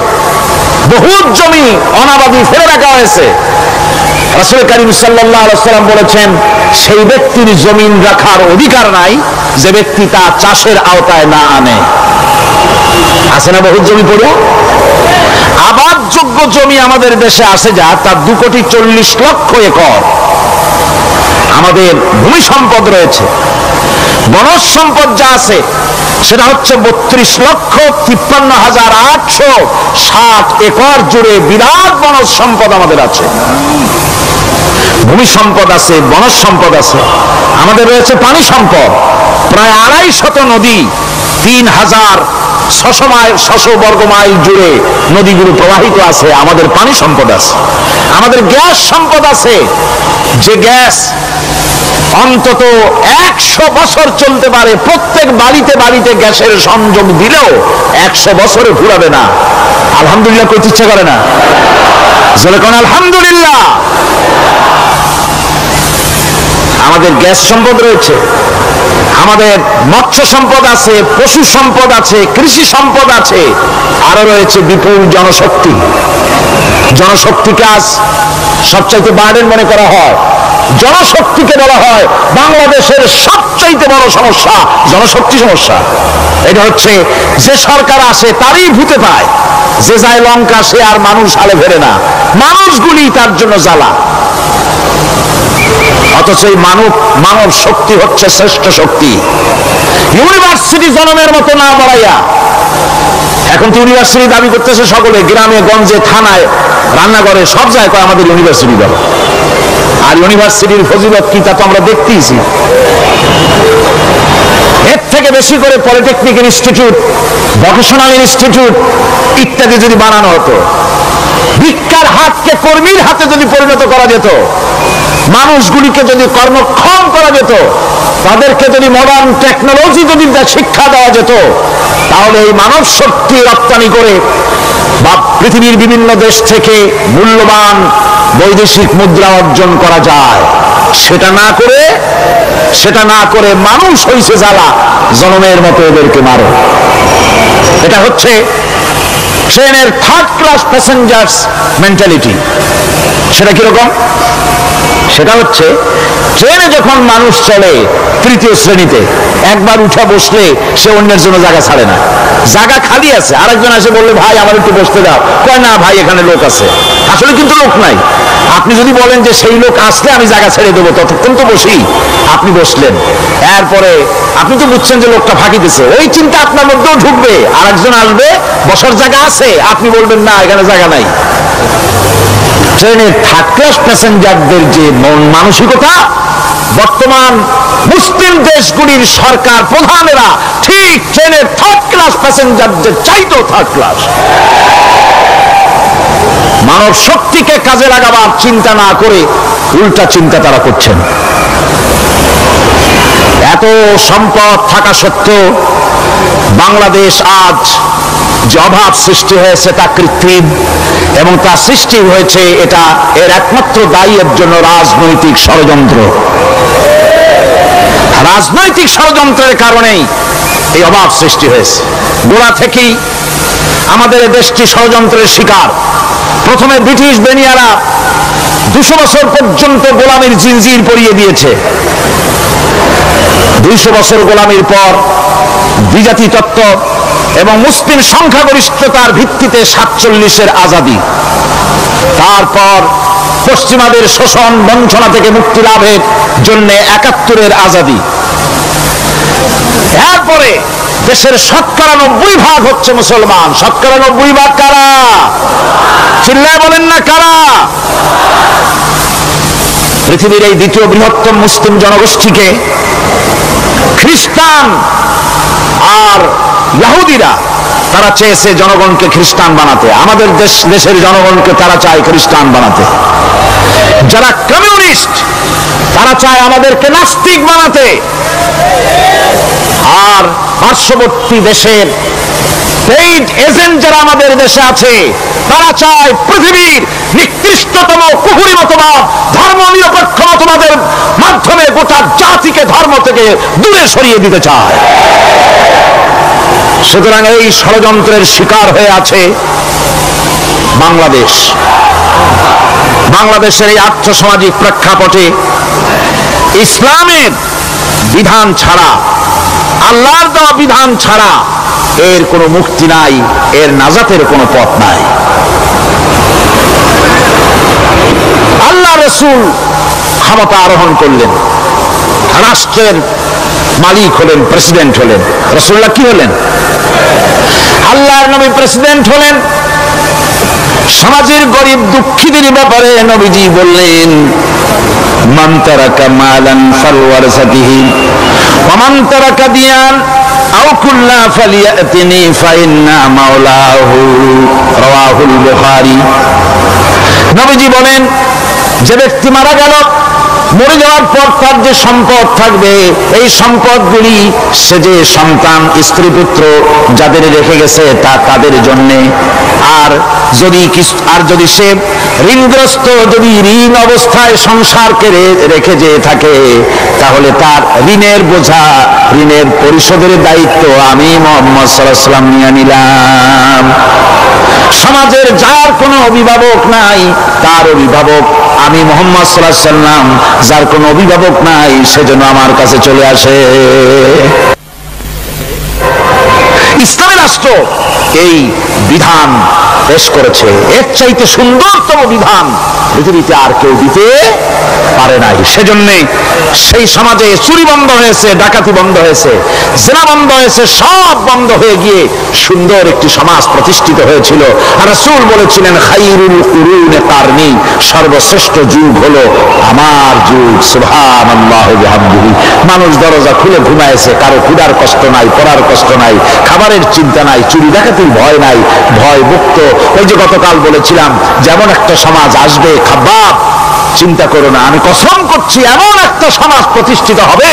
বহুত জমি অনাবাদি ফেলে রাখা হয়েছে। রাসূল কারীম সাল্লাল্লাহু আলাইহি ওয়াসাল্লাম বলেছেন, সেই ব্যক্তির জমিন রাখার অধিকার নাই যে ব্যক্তি তা চাষের আওতায় না আনে। আছে না বহুত জমি পড়ে? আবাদযোগ্য জমি আমাদের দেশে আছে যা, তার 2,40,00,000 একর। আমাদের ভূমি সম্পদ রয়েছে, বনজ সম্পদ যা আছে সেটা হচ্ছে 32,53,860 একর জুড়ে বিরাট বনজ সম্পদ আমাদের আছে। ভূমি সম্পদ আছে, বনজ সম্পদ আছে। আমাদের রয়েছে পানি সম্পদ, প্রায় 250 নদী, 3,600 বর্গ মাইল জুড়ে নদীগুলো প্রবাহিত আছে। আমাদের পানি সম্পদ আছে। আমাদের গ্যাস সম্পদ আছে, যে গ্যাস অন্তত 100 বছর চলতে পারে। প্রত্যেক বাড়িতে বাড়িতে গ্যাসের সংযোগ দিলেও 100 বছরে ফুরাবে না। আলহামদুলিল্লাহ কইতে ইচ্ছা করে না? জোরে কোন আলহামদুলিল্লাহ। আমাদের গ্যাস সম্পদ রয়েছে, আমাদের মৎস্য সম্পদ আছে, পশু সম্পদ আছে, কৃষি সম্পদ আছে, আরো রয়েছে বিপুল জনশক্তি। জনশক্তিকে আজ সবচাইতে বার্ডেন মনে করা হয়। জনশক্তিকে বলা হয় বাংলাদেশের সবচাইতে বড় সমস্যা, জনশক্তি সমস্যা। এটা হচ্ছে যে সরকার আসে তারই ভূতে পায়, যে যায় লঙ্কা সে আর মানুষ হালে ফেরে না, মানুষগুলি তার জন্য জ্বালা। অথচ এই মানব শক্তি হচ্ছে শ্রেষ্ঠ শক্তি। ইউনিভার্সিটি জনমের মতো না বাড়াইয়া, এখন তো ইউনিভার্সিটি দাবি করতেছে সকলে, গ্রামে গঞ্জে থানায় রান্নাঘরে সব জায়গায় আমাদের ইউনিভার্সিটি বলে। আর ইউনিভার্সিটির ফজিলত কি তা তো আমরা দেখতেইছি। এর থেকে বেশি করে পলিটেকনিক ইনস্টিটিউট, ভোকেশনাল ইনস্টিটিউট ইত্যাদি যদি বানানো হতো, ভিক্ষার হাতকে কর্মীর হাতে যদি পরিণত করা যেত, মানুষগুলিকে যদি কর্মক্ষম করা যেত, তাদেরকে যদি মডার্ন টেকনোলজি যদি শিক্ষা দেওয়া যেত, তাহলে এই মানব শক্তি রপ্তানি করে বা পৃথিবীর বিভিন্ন দেশ থেকে মূল্যবান বৈদেশিক মুদ্রা অর্জন করা যায়। সেটা না করে মানুষ হইছে জ্বালা, জনমের মতো এদেরকে মারো। এটা হচ্ছে ট্রেনের 3rd ক্লাস প্যাসেঞ্জার্স মেন্টালিটি। সেটা কিরকম? সেটা হচ্ছে ট্রেনে যখন মানুষ চলে 3য় শ্রেণীতে, একবার উঠে বসলে সে অন্যের জন্য জায়গা ছাড়ে না। জায়গা খালি আছে, আরেকজন এসে বললে ভাই আমার একটু বসতে দাও, কয় না ভাই এখানে লোক আছে। আসলে কিন্তু লোক নাই। আপনি যদি বলেন যে সেই লোক আসলে আমি জায়গা ছেড়ে দেবো, ততক্ষণ তো বসি, আপনি বসলেন। এরপরে আপনি তো বুঝছেন যে লোকটা ফাঁকি দিছে, ওই চিন্তা আপনার মধ্যেও ঢুকবে, আরেকজন আসবে, বসার জায়গা আছে, আপনি বলবেন না এখানে জায়গা নাই। ট্রেনের 3rd ক্লাস প্যাসেঞ্জারদের যে মন মানসিকতা, বর্তমান মুসলিম দেশগুলির সরকার প্রধানেরা ঠিক ট্রেনের 3rd ক্লাস প্যাসেঞ্জারদের চাইতেও 3rd ক্লাস। মানব শক্তিকে কাজে লাগাবার চিন্তা না করে উল্টা চিন্তা তারা করছেন। এত সম্পদ থাকা সত্ত্বেও বাংলাদেশ আজ যে অভাব সৃষ্টি হয়েছে তা কৃত্রিম, এবং তা সৃষ্টি হয়েছে এটা এর একমাত্র দায়ী এর জন্য রাজনৈতিক ষড়যন্ত্র। রাজনৈতিক ষড়যন্ত্রের কারণেই এই অভাব সৃষ্টি হয়েছে। গোড়া থেকেই আমাদের দেশটি ষড়যন্ত্রের শিকার। প্রথমে ব্রিটিশ বেনিয়ারা 200 বছর পর্যন্ত গোলামীর জিনজির পরিয়ে দিয়েছে। 200 বছর গোলামীর পর দ্বিজাতি তত্ত্ব এবং মুসলিম সংখ্যাগরিষ্ঠতার ভিত্তিতে 47-এর আজাদি, তারপর পশ্চিমাদের শোষণ বঞ্চনা থেকে মুক্তি লাভের জন্য 71-এর আজাদি, এরপরে দেশের 90% হচ্ছে মুসলমান। 90% কারা? চিল্লায় বলেন না কারা? পৃথিবীর এই দ্বিতীয় বৃহত্তম মুসলিম জনগোষ্ঠীকে খ্রিস্টান আর ইহুদিরা তারা চেয়েছে জনগণকে খ্রিস্টান বানাতে। আমাদের দেশের জনগণকে তারা চায় খ্রিস্টান বানাতে। যারা কমিউনিস্ট তারা চায় আমাদেরকে নাস্তিক বানাতে। আর পার্শ্ববর্তী দেশের পেইড এজেন্ট যারা আমাদের দেশে আছে, তারা চায় পৃথিবীর নিকৃষ্টতম কুহুরি মতবাদ, ধর্ম নিরপেক্ষ মতবাদের মাধ্যমে গোটা জাতিকে ধর্ম থেকে দূরে সরিয়ে দিতে চায়। সুতরাং এই ষড়যন্ত্রের শিকার হয়ে আছে বাংলাদেশ। বাংলাদেশের এই আর্থসামাজিক প্রেক্ষাপটে ইসলামের বিধান ছাড়া, আল্লাহর দেওয়া বিধান ছাড়া এর কোনো মুক্তি নাই, এর নাজাতের কোনো পথ নাই। আল্লাহ রাসূল ক্ষমতা আরোহণ করলেন, রাষ্ট্রের মালিক হলেন, প্রেসিডেন্ট হলেন। রাসূলুল্লাহ কি হলেন? আল্লাহর নবী প্রেসিডেন্ট হলেন। সমাজের গরিব দুঃখীদের ব্যাপারে নবীজি বললেন, মান তারাকা মালান ফালওয়ারাসাতিহি ওয়া মান তারাকা দিয়ান আও কুল্লা ফালিয়াতিনি ফাইন্না মাওলাহু, রাওয়াহুল বুখারী। নবীজি বলেন, যে ব্যক্তি মারা গেল, মরে যাওয়ার পর তার যে সম্পদ থাকবে, এই সম্পদগুলি সে যে সন্তান, স্ত্রী, পুত্র যাদের রেখে গেছে তা তাদের জন্যে। আর যদি সে ঋণগ্রস্ত, যদি ঋণ অবস্থায় সংসারকে রেখে যেয়ে থাকে, তাহলে তার ঋণের বোঝা, ঋণের পরিশোধের দায়িত্ব আমি মুহাম্মদ সাল্লাল্লাহু আলাইহি ওয়াসাল্লাম নিয়ে নিলাম। সমাজের যার কোনো অভিভাবক নাই, তার অভিভাবক আমি মুহাম্মদ সাল্লাল্লাহু আলাইহি ওয়াসাল্লাম। যার কোনো অভিভাবক নাই, সেজন্য আমার কাছে চলে আসে। ইসলামী রাষ্ট্র এই বিধান পেশ করেছে। এর চাইতে সুন্দরতম বিধান পৃথিবীতে আর কেউ দিতে পারে নাই। সেজন্য সেই সমাজে চুরি বন্ধ হয়েছে, ডাকাতি বন্ধ হয়েছে, জিনা বন্ধ হয়েছে, সব বন্ধ হয়ে গিয়ে সুন্দর একটি সমাজ প্রতিষ্ঠিত হয়েছিল। আর রাসূল বলেছিলেন, খায়রুল কুরুনি কারনি, সর্বশ্রেষ্ঠ যুগ হলো আমার যুগ। সুবহানাল্লাহি ওয়া বিহামদিহি। মানুষ দরজা খুলে ঘুমায়েছে, কারো ক্ষুধার কষ্ট নাই, পড়ার কষ্ট নাই, খাবারের চিন্তা নাই, চুরি ডাকাতির ভয় নাই, ভয় মুক্ত। ওই যে গতকাল বলেছিলাম, যেমন একটা সমাজ আসবে, খাবাব চিন্তা করো না, আমি কসম করছি এমন একটা সমাজ প্রতিষ্ঠিত হবে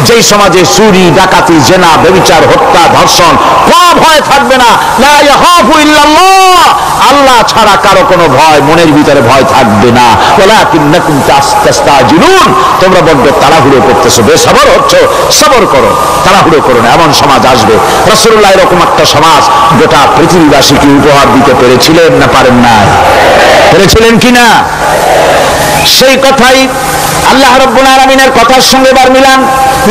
যেই সমাজে চুরি, ডাকাতি, জেনা, ব্যভিচার, হত্যা, ধর্ষণ কোনো ভয় থাকবে না। লা ইয়াখাফু ইল্লাল্লাহ, আল্লাহ ছাড়া কারো কোনো ভয়, মনের ভিতরে ভয় থাকবে না। ওয়ালাকিন্নাকুম তাস্তাজিলুন, তোমরা বড্ড তাড়াহুড়ো করতেছো, বেসবর হচ্ছ, সবর করো, তাড়াহুড়ো করো না। এমন সমাজ আসবে। রাসূলুল্লাহ এরকম একটা সমাজ গোটা পৃথিবীবাসীকে উপহার দিতে পেরেছিলেন না পারেন না? পেরেছিলেন কিনা? সেই কথাই আল্লাহ রাব্বুল আলামিনের কথার সঙ্গে বার মিলান।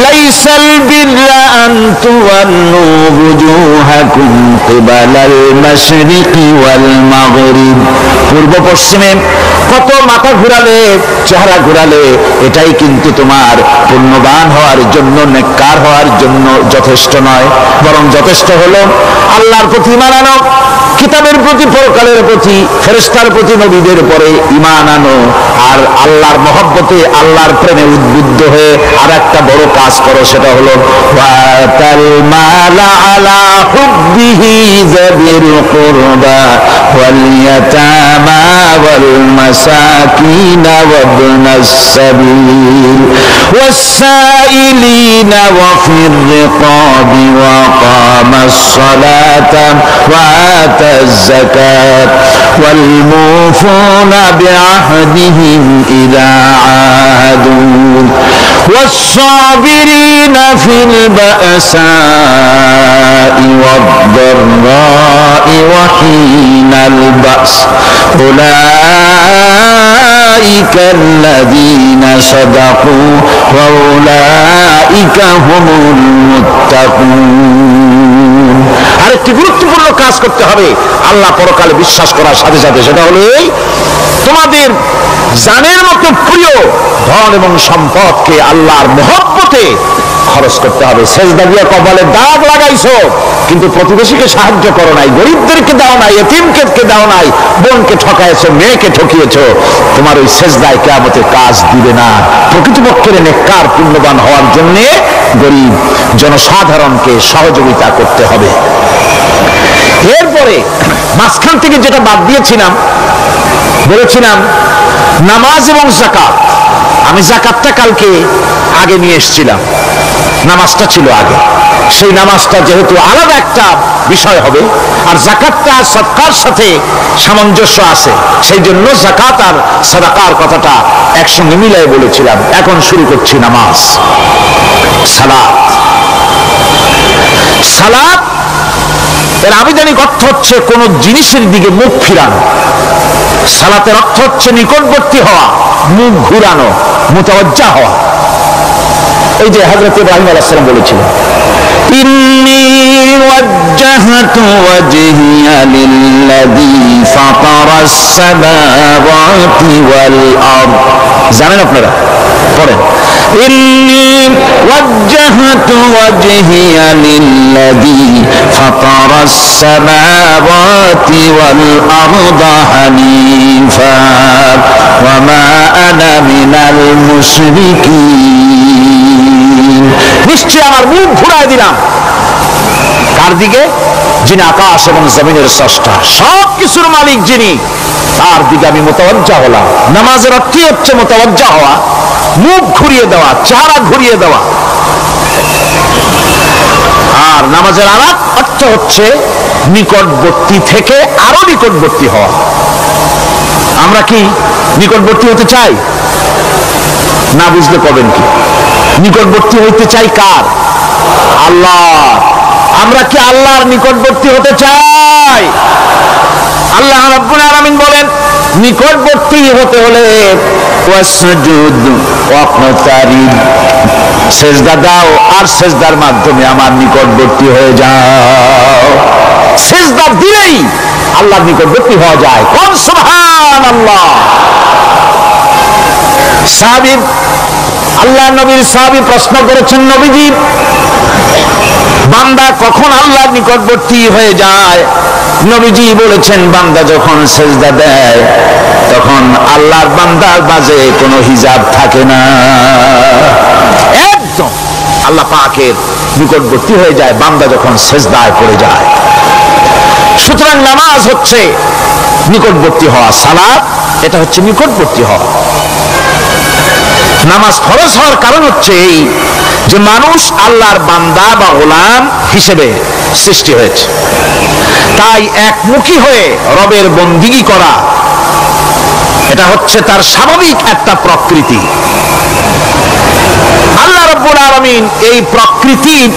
লাইসাল বিররা আন তুওয়াল্লু বুজুহাকুম কিবালাল মাশরিকি ওয়াল মাগরিব, পূর্ব পশ্চিমে কত মাথা ঘুরালে, চেহারা ঘুরালে, এটাই কিন্তু তোমার পুণ্যবান হওয়ার জন্য, নেককার হওয়ার জন্য যথেষ্ট নয়। বরং যথেষ্ট হলো আল্লাহর প্রতি ঈমান আনো, কিতাবের প্রতি, পরকালের প্রতি, ফেরেশতার প্রতি, নবীদের উপরে ঈমান আনো, আর আল্লাহর মহব্বতে, আল্লাহর প্রেমে উদ্বুদ্ধ হয়ে আর একটা বড় কাজ করো, সেটা হলো ওয়াতাল মালা আলা হুব্বিহি যাবিল কুরবা ওয়াল ইয়াতামা ওয়াল মাসাকিন ওয়াবনাস সাবিল ওয়াস-সাইলিনা ওয়া ফির রিকাবি ওয়া কামাস সালাতা ওয়া আতাজ যাকাত ওয়াল মুফুনা বিআহদিহিম ইযা আহাদু والصابرين في البأساء والضراء وحين البأس أولئك الذين صدقوا وأولئك هم المتقون। আরেকটি গুরুত্বপূর্ণ কাজ করতে হবে আল্লাহ পরকালে বিশ্বাস করার সাথে সাথে, সেটা হলো এই, তোমাদের জানের মতো প্রিয় ধন এবং সম্পদকে আল্লাহর মহব্বতে খরচ করতে হবে। সেজদা দিয়ে কপালে দাগ লাগাইছো, কিন্তু প্রতিবেশীকে সাহায্য করো নাই, গরিবদেরকে দাও নাই, এতিমকে দাও নাই, বোনকে ঠকাইছো, মেয়েকে ঠকিয়েছো, তোমার ওই সেজদায় কিয়ামতে কাজ দিবে না। প্রকৃতপক্ষের নেককার পুণ্যবান হওয়ার জন্য গরিব জনসাধারণকে সহযোগিতা করতে হবে। এরপরে মাঝখান থেকে যেটা বাদ দিয়েছিলাম, বলেছিলাম নামাজ এবং যাকাত। আমি যাকাতটা কালকে আগে নিয়ে এসেছিলাম, নামাজটা ছিল আগে, সেই নামাজটা যেহেতু আলাদা একটা বিষয় হবে আর যাকাতটা সদকার সাথে সামঞ্জস্য আছে, সেই জন্য যাকাত আর সাদাকার কথাটা একসঙ্গে মিলাই বলেছিলাম। এখন শুরু করছি নামাজ। সালাত, সালাত এর আবিধানিক অর্থ হচ্ছে কোন জিনিসের দিকে মুখ ফিরানো। সালাতের অর্থ হচ্ছে নিকটবর্তী হওয়া, মুখ ঘুরানো, মুতাওয়াজ্জা হওয়া। এই যে হযরত ইব্রাহিম আলাইহিস সালাম বলেছিলেন, ইন্নী ওয়াজ্জাহতু ওয়াজহিয়া লিল্লাযী ফাতারাস সামাওয়াতি ওয়াল আরদ। জানেন আপনারা? পড়েন, ইন্নী ওয়াজ্জাহতু ওয়াজহিয়া লিল্লাযী ফাতারাস সামাওয়াতি ওয়াল আরদা হানিফা ওয়া মা আনা মিনাল মুশরিকিন। নিশ্চয় আমার মুখ ঘুরায় দিলাম কার দিকে? যিনি আকাশ এবং জমিনের স্রষ্টা, সব কিছুর মালিক যিনি, তার দিকে আমি মুতাওয়াজ্জা হলাম। নামাজের অর্থ হচ্ছে মুতাওয়াজ্জা হওয়া, মুখ ঘুরিয়ে দেওয়া, চেহারা ঘুরিয়ে দেওয়া। আর নামাজের আরেক অর্থ হচ্ছে নিকটবর্তী থেকে আরো নিকটবর্তী হওয়া। আমরা কি নিকটবর্তী হতে চাই? না বুঝলে কবেন কি? নিকটবর্তী হইতে চাই কার? আল্লাহ। আমরা কি আল্লাহর নিকটবর্তী হতে চাই? আল্লাহ রাব্বুল আলামিন বলেন, নিকটবর্তী হতে হলে ওয়াসজুদ ওয়াকতারিব, সিজদা দাও আর সিজদার মাধ্যমে আমার নিকটবর্তী হয়ে যাও। সিজদা দিলেই আল্লাহর নিকটবর্তী হওয়া যায়। কোন সুবহানাল্লাহ। সাহাবী, আল্লাহ নবীর সাহাবী প্রশ্ন করেছেন, নবীজি বান্দা কখন আল্লাহর নিকটবর্তী হয়ে যায়? নবীজি বলেছেন, বান্দা যখন সিজদা দেয় তখন আল্লাহর বান্দার মাঝে কোনো হিজাব থাকে না, একদম আল্লাহ পাকের নিকটবর্তী হয়ে যায় বান্দা যখন সিজদায় পড়ে যায়। সুতরাং নামাজ হচ্ছে নিকটবর্তী হওয়া, সালাত এটা হচ্ছে নিকটবর্তী হওয়া। নামাজ ফরজ হওয়ার কারণ হচ্ছে এই যে মানুষ আল্লাহর বান্দা বা গোলাম হিসেবে সৃষ্টি হয়েছে, তাই একমুখী হয়ে রবের বন্দিগি করা এটা হচ্ছে তার স্বাভাবিক একটা প্রকৃতি। আল্লাহ রাব্বুল আলামিন এই প্রকৃতির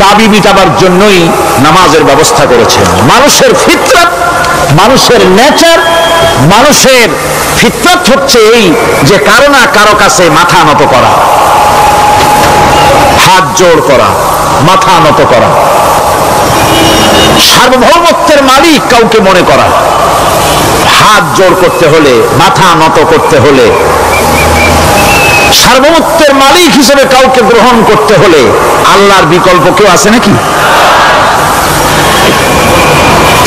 দাবি মিটাবার জন্যই নামাজের ব্যবস্থা করেছেন। মানুষের ফিতরত, মানুষের নেচার, মানুষের ফিতরত হচ্ছে এই যে কারো না কারো কাছে মাথা নত করা, হাত জোড় করা, মাথা নত করা, সার্বভৌমত্বের মালিক কাউকে মনে করা। হাত জোড় করতে হলে, মাথা নত করতে হলে, সার্বভৌমত্বের মালিক হিসেবে কাউকে গ্রহণ করতে হলে আল্লাহর বিকল্প কেউ আছে নাকি?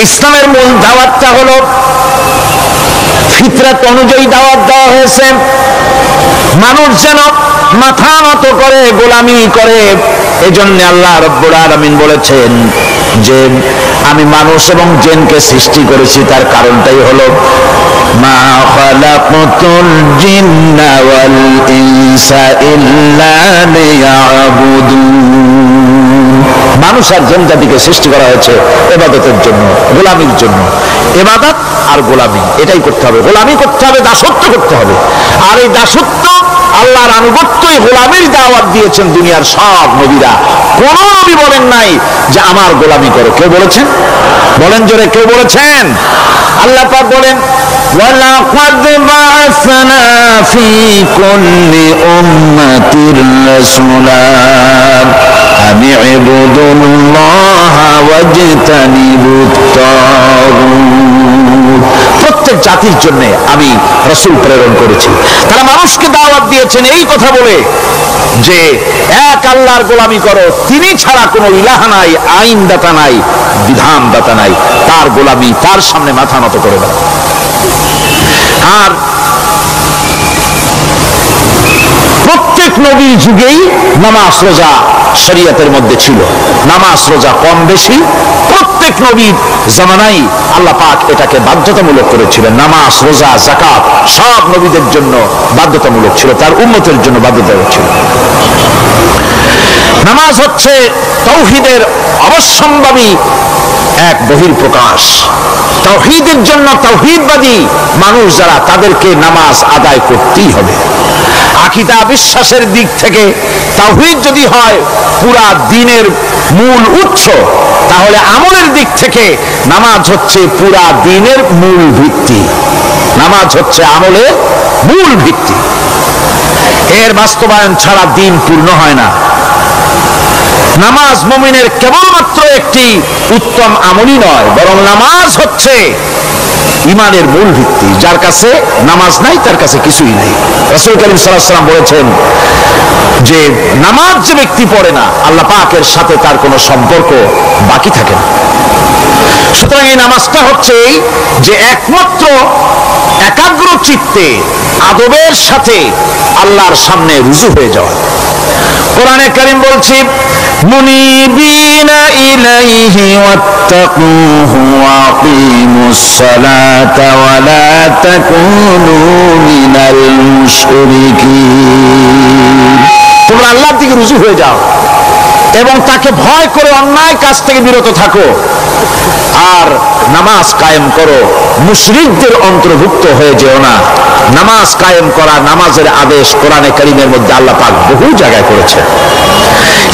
ইসলামের মূল দাওয়াতটা হলো ফিতরত অনুযায়ী দাওয়াত দেওয়া হয়েছে, মানুষ যেন মাথা নত করে, গোলামি করে। এজন্য আল্লাহ রাব্বুল আলামিন বলেছেন যে আমি মানুষ এবং জিনকে সৃষ্টি করেছি, তার কারণটাই হলো মা খালাকতুল জিন্না ওয়াল ইনসা ইল্লা লিয়াবুদুন। মানুষ আর জিন জাতিকে সৃষ্টি করা হয়েছে ইবাদতের জন্য, গোলামির জন্য। ইবাদত আর গোলামি এটাই করতে হবে, গোলামি করতে হবে, দাসত্ব করতে হবে। আর এই দাসত্ব আল্লাহর আনুগত্যই গোলামির দাওয়াত দিয়েছেন দুনিয়ার সব নবীরা। কোন নবী বলেন নাই যে আমার গোলামি করো। কেউ বলেছেন? বলেন জোরে, কেউ বলেছেন? আল্লাহ পাক বলেন, ওয়ালাকাদ বা'আসনা ফি কুল্লি উম্মাতির রাসূলা আন ইবুদুল্লাহা ওয়াজতানিবুত তাগুত। প্রত্যেক জাতির জন্য আমি রাসূল প্রেরণ করেছি, তারা মানুষকে দাওয়াত দিয়েছেন এই কথা বলে যে এক আল্লাহর গোলামি করো, তিনি ছাড়া কোনো ইলাহ নাই, আইনদাতা নাই, বিধানদাতা নাই, তার গোলামি, তার সামনে মাথা নত করে দাও। আর প্রত্যেক নবীর যুগেই নামাজ রোজা শরীয়তের মধ্যে ছিল। নামাজ রোজা কম বেশি প্রত্যেক নবীর জামানায় আল্লাহ পাক এটাকে বাধ্যতামূলক করেছিলেন। নামাজ রোজা যাকাত সব নবীদের জন্য বাধ্যতামূলক ছিল, তার উম্মতের জন্য বাধ্যতামূলক ছিল। নামাজ হচ্ছে তাওহীদের অবশ্যম্ভাবী এক বহিঃপ্রকাশ। তাওহীদের জন্য তাওহীদবাদী মানুষ যারা, তাদেরকে নামাজ আদায় করতেই হবে। আকীদা বিশ্বাসের দিক থেকে তাওহীদ যদি হয় পুরা দ্বীনের মূল উৎস, তাহলে আমলের দিক থেকে নামাজ হচ্ছে পুরা দ্বীনের মূল ভিত্তি। নামাজ হচ্ছে আমলের মূল ভিত্তি। এর বাস্তবায়ন ছাড়া দ্বীন পূর্ণ হয় না। নামাজ মুমিনের কেবলমাত্র একটি উত্তম আমলই নয়, বরং নামাজ হচ্ছে ইমানের মূল ভিত্তি। যার কাছে নামাজ নাই তার কাছে কিছুই নাই। রাসূল করিম সাল্লাল্লাহু আলাইহি ওয়াসাল্লাম বলেছেন যে নামাজ যে ব্যক্তি পড়ে না, আল্লাহ পাকের সাথে তার কোনো সম্পর্ক বাকি থাকে না। সুতরাং এই নামাজটা হচ্ছে যে একমাত্র একাগ্র চিত্তে আদবের সাথে আল্লাহর সামনে রুজু হয়ে যাওয়া। কোরআনে কারীম বলছে মুনিবিনা ইলাইহি ওয়াত্তাকুহু ওয়া আকিমুস সালাতা ওয়া লা তাকুনু মিনাল মুশরিকিন। তোমরা আল্লাহর দিকে রুজু হয়ে যাও এবং তাকে ভয় করে অন্যায় কাজ থেকে বিরত থাকো, আর নামাজ কায়েম করো, মুশরিকদের অন্তর্ভুক্ত হয়ে যেও না। নামাজ কায়েম করা, নামাজের আদেশ কোরআনে কারীমের মধ্যে আল্লাহ পাক বহু জায়গায় করেছেন।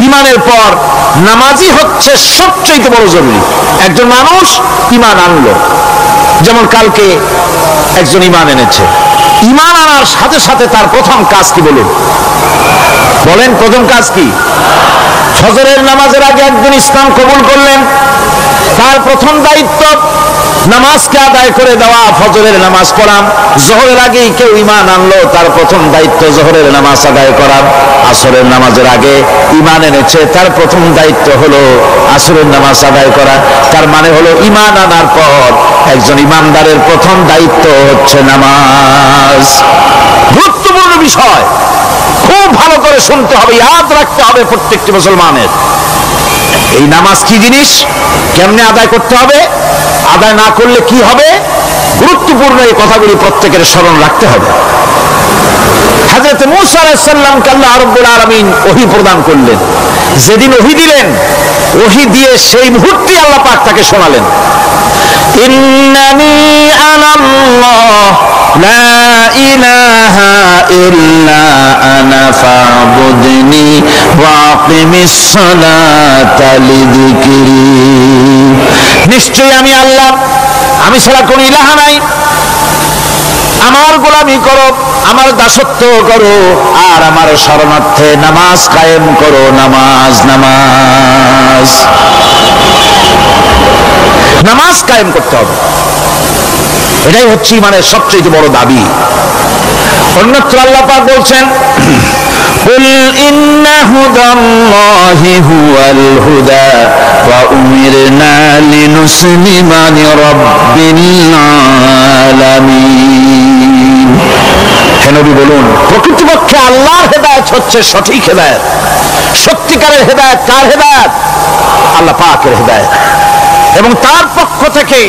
ঈমানের পর নামাজই হচ্ছে সবচেয়ে বড় জরুরি। একজন মানুষ ঈমান আনলো, যেমন কালকে একজন ঈমান এনেছে, ঈমান আনার সাথে সাথে তার প্রথম কাজ কি বলুন? বলেন প্রথম কাজ কি? ফজরের নামাজের আগে একজন ইসলাম কবুল করলেন, তার প্রথম দায়িত্ব নামাজকে আদায় করে দেওয়া, ফজরের নামাজ পড়া। জোহরের আগেই কেউ ঈমান আনলো, তার প্রথম দায়িত্ব জোহরের নামাজ আদায় করা। আসরের নামাজের আগে ঈমান এনেছে, তার প্রথম দায়িত্ব হলো আসরের নামাজ আদায় করা। তার মানে হলো ঈমান আনার পর একজন ঈমানদারের প্রথম দায়িত্ব হচ্ছে নামাজ। গুরুত্বপূর্ণ বিষয়, খুব ভালো করে শুনতে হবে, ইয়াদ রাখতে হবে প্রত্যেকটি মুসলমানের। এই নামাজ কি জিনিস, কেমনে আদায় করতে হবে, আদায় না করলে কি হবে, গুরুত্বপূর্ণ এই কথাগুলি প্রত্যেকের স্মরণ রাখতে হবে। হযরত মূসা আলাইহিস সালামকে আল্লাহ রাব্বুল আলামিন ওহী প্রদান করলেন। যেদিন ওহী দিলেন, ওহী দিয়ে সেই মুহূর্তে আল্লাহ পাক তাকে শোনালেন, ইন্নানি আনাল্লাহ লা ইলাহা ইল্লা আনা ফাবুদনি ওয়া আকিমিস সালাতা লিযিকরি। নিশ্চয়ই আমি আল্লাহ, আমি ছাড়া কোনো ইলাহ নাই, আমার গোলামি করো, আমার দাসত্ব করো, আর আমার শরণার্থে নামাজ কায়েম করো। নামাজ নামাজ নামাজ কায়েম করতে হবে, এটাই হচ্ছে ইমানের সবচেয়ে বড় দাবি। অন্যত্র আল্লাহ পাক বলছেন, কুল ইন্না হুদাল্লাহি হুয়াল হুদা ওয়া উমিরনা লিনুসলিমা লিরাব্বিল আলামিন। হে নবী বলুন, প্রকৃতপক্ষে আল্লাহর হেদায়েত হচ্ছে সঠিক হেদায়েত। সত্যিকারের হেদায়েত কার হেদায়েত? আল্লাহ পাকের হেদায়েত। এবং তার পক্ষ থেকে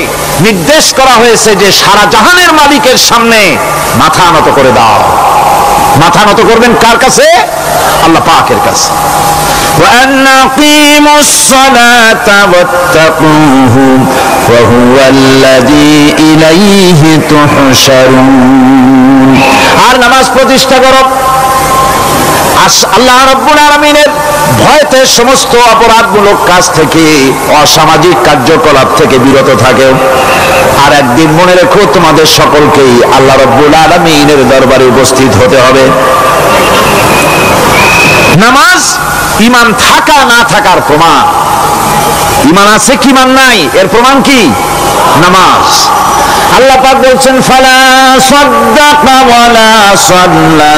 নির্দেশ করা হয়েছে যে সারা জাহানের মালিকের সামনে মাথা নত করে দাও। মাথা নত করবেন কার কাছে? আল্লাহ পাকের কাছে। وأن أقيموا الصلاة واتقوه وهو الذي إليه تحشرون। আর নামাজ প্রতিষ্ঠা করো, আল্লাহ রাব্বুল আলামিনের ভয়তে সমস্ত অপরাধমূলক কাজ থেকে, অসামাজিক কার্যকলাপ থেকে বিরত থাকেও। আর একদিন মনে রেখো, তোমাদের সকলকেই আল্লাহ রাব্বুল আলামিনের দরবারে উপস্থিত হতে হবে। নামাজ ঈমান থাকা না থাকার প্রমাণ। ঈমান আছে কি ঈমান নাই, এর প্রমাণ কি? নামাজ। আল্লাহ পাক বলছেন, ফালা সাদ্দাকা ওয়ালা সাল্লা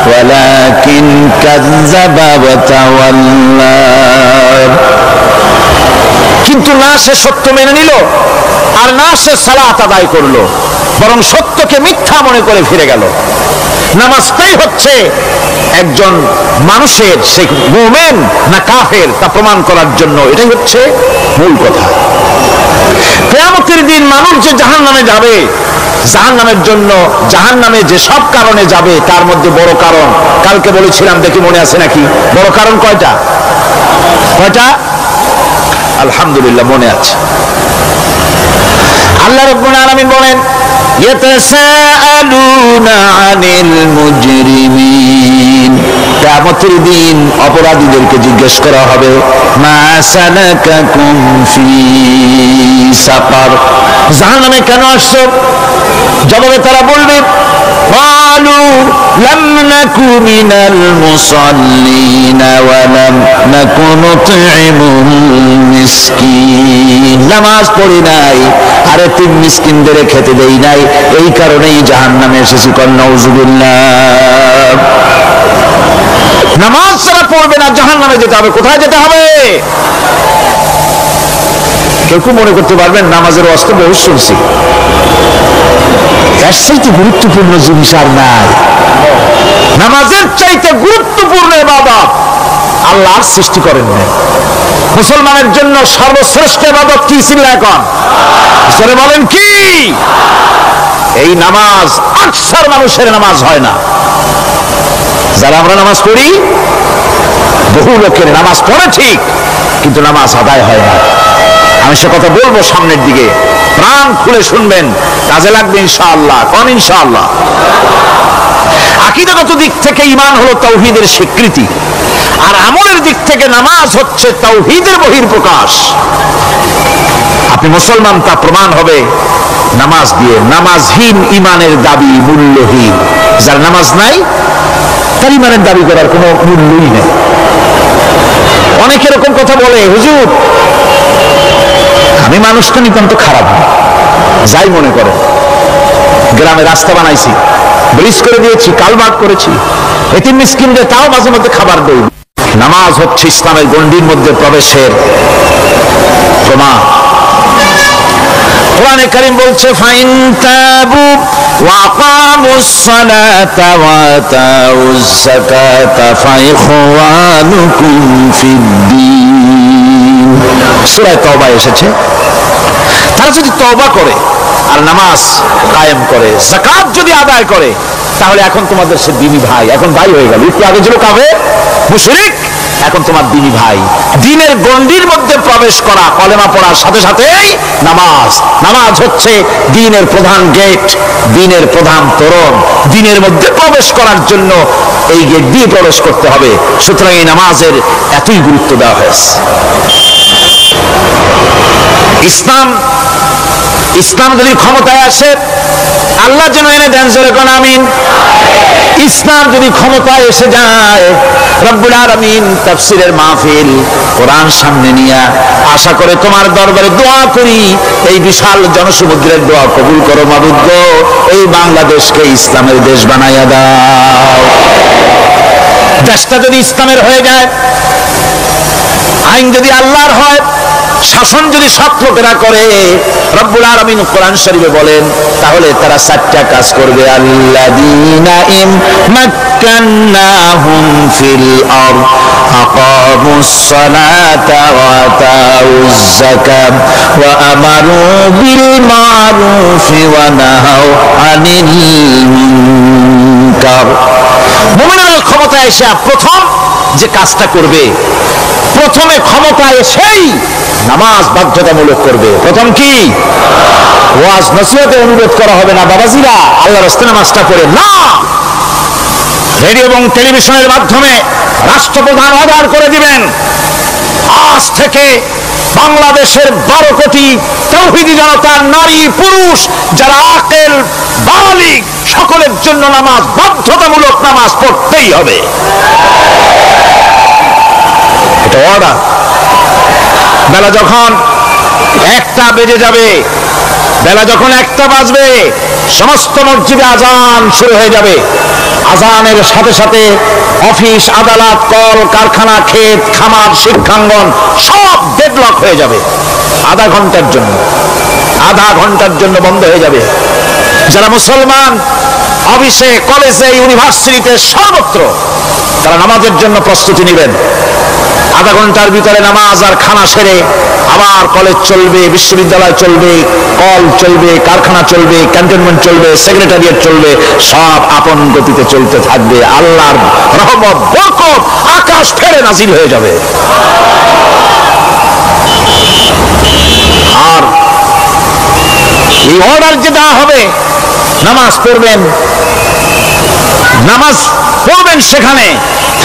ওয়ালাকিন কাযযাবা ওয়া তাওয়াল্লা। কিন্তু না সে সত্য মেনে নিল, আর না সে সালাত আদায় করলো, বরং সত্যকে মিথ্যা মনে করে ফিরে গেল। নামাজটাই হচ্ছে একজন মানুষের সে মুমিন না কাফের তা প্রমাণ করার জন্য। এটাই হচ্ছে মূল কথা। কিয়ামতের দিন মানুষ যে জাহান্নামে যাবে, জাহান্নামের জন্য জাহান্নামে যে সব কারণে যাবে তার মধ্যে বড় কারণ কালকে বলেছিলাম, দেখি মনে আছে নাকি? বড় কারণ কয়টা? আলহামদুলিল্লাহ মনে আছে। আল্লাহ রাব্বুল আলামিন বলেন, ইয়াতাসাআলুনা আনিল মুজরিমিন, কিয়ামতের দিন অপরাধীদেরকে জিজ্ঞেস করা হবে, মা সালাকাকুম ফি সাকার, জাহান্নামে কেন আসছো? জবাবে তারা বলবে, ক্বালু লাম নাকু মিনাল মুসাল্লিনা ওয়া লাম নাকু নুতঈমুল মিসকিন, নামাজ পড়ি নাই আর এতিম মিসকিনদের খেতে দেই নাই, এই কারণেই জাহান্নামে এসেছি। নাউযুবিল্লাহ। নামাজ যারা পড়বে না জাহান্নামে যেতে হবে। কোথায় যেতে হবে? কেউ মনে করতে পারবেন নামাজের ওয়াজ তো বহু শুনছি, এর চাইতে গুরুত্বপূর্ণ জিনিস আর নাই। নামাজের চাইতে গুরুত্বপূর্ণ ইবাদত আল্লাহ সৃষ্টি করেন নাই। মুসলমানের জন্য সর্বশ্রেষ্ঠ ইবাদত কি ছিল? এখন জোরে বলেন কি? এই নামাজ। আকসার মানুষের নামাজ হয় না। যারা আমরা নামাজ পড়ি, বহু লোকের নামাজ পড়ে ঠিক, কিন্তু নামাজ আদায় হয় না। আমি সে কথা বলবো সামনের দিকে, প্রাণ খুলে শুনবেন, কাজে লাগবে ইনশাআল্লাহ। কোন ইনশাআল্লাহ? আকীদাগত দিক থেকে ঈমান হলো তাওহীদের স্বীকৃতি, আর আমলের দিক থেকে নামাজ হচ্ছে তাওহীদের বহিঃপ্রকাশ। আপনি মুসলমান তা প্রমাণ হবে নামাজ দিয়ে। নামাজহীন ঈমানের দাবি মূল্যহীন। যার নামাজ নাই তার ঈমানের দাবি করার কোনো মূল্যই নেই। অনেকে এরকম কথা বলে, হুজুর আমি মানুষটা নিতান্ত খারাপ না, যাই মনে করে, গ্রামে রাস্তা বানাইছি, ব্রিজ করে দিয়েছি, কালভার্ট করেছি, এতিম মিসকিনদের তাও মাঝে মধ্যে খাবার দেই। নামাজ হচ্ছে ইসলামের গণ্ডির মধ্যে প্রবেশের প্রমাণ। কোরআনে কারীম বলছে, ফাইন তাবু ওয়া আকামুস সালাতা ওয়া আতাউজ যাকাতা ফাইখওয়ানুকুম ফিদ্দীন। সূরা তওবা এসেছে। তারা যদি তওবা করে আর নামাজ কায়েম করে, যাকাত যদি আদায় করে, তাহলে এখন তোমাদের সে দ্বীনি ভাই, এখন ভাই হয়ে গেল। একটু আগে ছিল কাফের মুশরিক, এখন তোমার দ্বীনি ভাই। দ্বীনের গণ্ডির মধ্যে প্রবেশ করা, কলেমা পড়ার সাথে সাথেই নামাজ। নামাজ হচ্ছে দ্বীনের প্রধান গেট, দ্বীনের প্রধান তোরণ। দ্বীনের মধ্যে প্রবেশ করার জন্য এই গেট দিয়ে প্রবেশ করতে হবে। সুতরাং এই নামাজের এতই গুরুত্ব দেওয়া হয়েছে। ইসলাম যদি ক্ষমতায় আসে, আল্লাহ যেন এনে দেন, জোরে কোন আমিন। ইসলাম যদি ক্ষমতায় এসে যায়, রব্বুল আলামিন তাফসীরের মাহফিল, কোরআন সামনে নিয়ে আশা করে তোমার দরবারে দোয়া করি, এই বিশাল জনসমুদ্রের দোয়া কবুল করো মাবুদ গো, এই বাংলাদেশকে ইসলামের দেশ বানাইয়া দাও। দেশটা যদি ইসলামের হয়ে যায়, আইন যদি আল্লাহর হয়, শাসন যদি সৎ লোকেরা করে, রব্বুল আলামিন কোরআন শরীফে বলেন, তাহলে তারা চারটা কাজ করবে। আল্লাযীনা মাক্কান্নাহুম ফিল আরদ আকামুস সালাতা ওয়া আতাউজ যাকাত ওয়া আমারু বিল মারুফি ওয়া নাহাউ আনিল মুনকার। মুমিনরা ক্ষমতায় এসে প্রথম যে কাজটা করবে, প্রথমে ক্ষমতায় এসেই নামাজ বাধ্যতামূলক করবে। প্রথম কি? ওয়াজ নসিহতে অনুরোধ করা হবে না, বাবাজিরা আল্লাহর রাস্তায় নামাজটা পড়ে না। রেডিও এবং টেলিভিশনের মাধ্যমে রাষ্ট্রপ্রধান অর্ডার করে দিবেন, আজ থেকে বাংলাদেশের 12 কোটি তাওহীদি জনতা, নারী পুরুষ যারা আকেল বালিগ, সকলের জন্য নামাজ বাধ্যতামূলক, নামাজ পড়তেই হবে। এটা অর্ডার। বেলা যখন 1টা বেজে যাবে, বেলা যখন 1টা বাজবে, সমস্ত মসজিদে আজান শুরু হয়ে যাবে। আজানের সাথে সাথে অফিস, আদালত, কল কারখানা, ক্ষেত খামার, শিক্ষাঙ্গন সব ডেডলক হয়ে যাবে। আধা ঘন্টার জন্য বন্ধ হয়ে যাবে। যারা মুসলমান অফিসে, কলেজে, ইউনিভার্সিটিতে, সর্বত্র তারা নামাজের জন্য প্রস্তুতি নেবেন। আধা ঘন্টার ভিতরে নামাজ আর খানা সেরে আবার কলেজ চলবে, বিশ্ববিদ্যালয় চলবে, কল চলবে, কারখানা চলবে, ক্যান্টনমেন্ট চলবে, সেক্রেটারিয়েট চলবে, সব আপন গতিতে চলতে থাকবে। আল্লাহর রহমত বরকত আকাশ ফেরে নাজিল হয়ে যাবে। আর এই অর্ডার যে দেওয়া হবে, নামাজ পড়বেন, নামাজ পড়বেন সেখানে।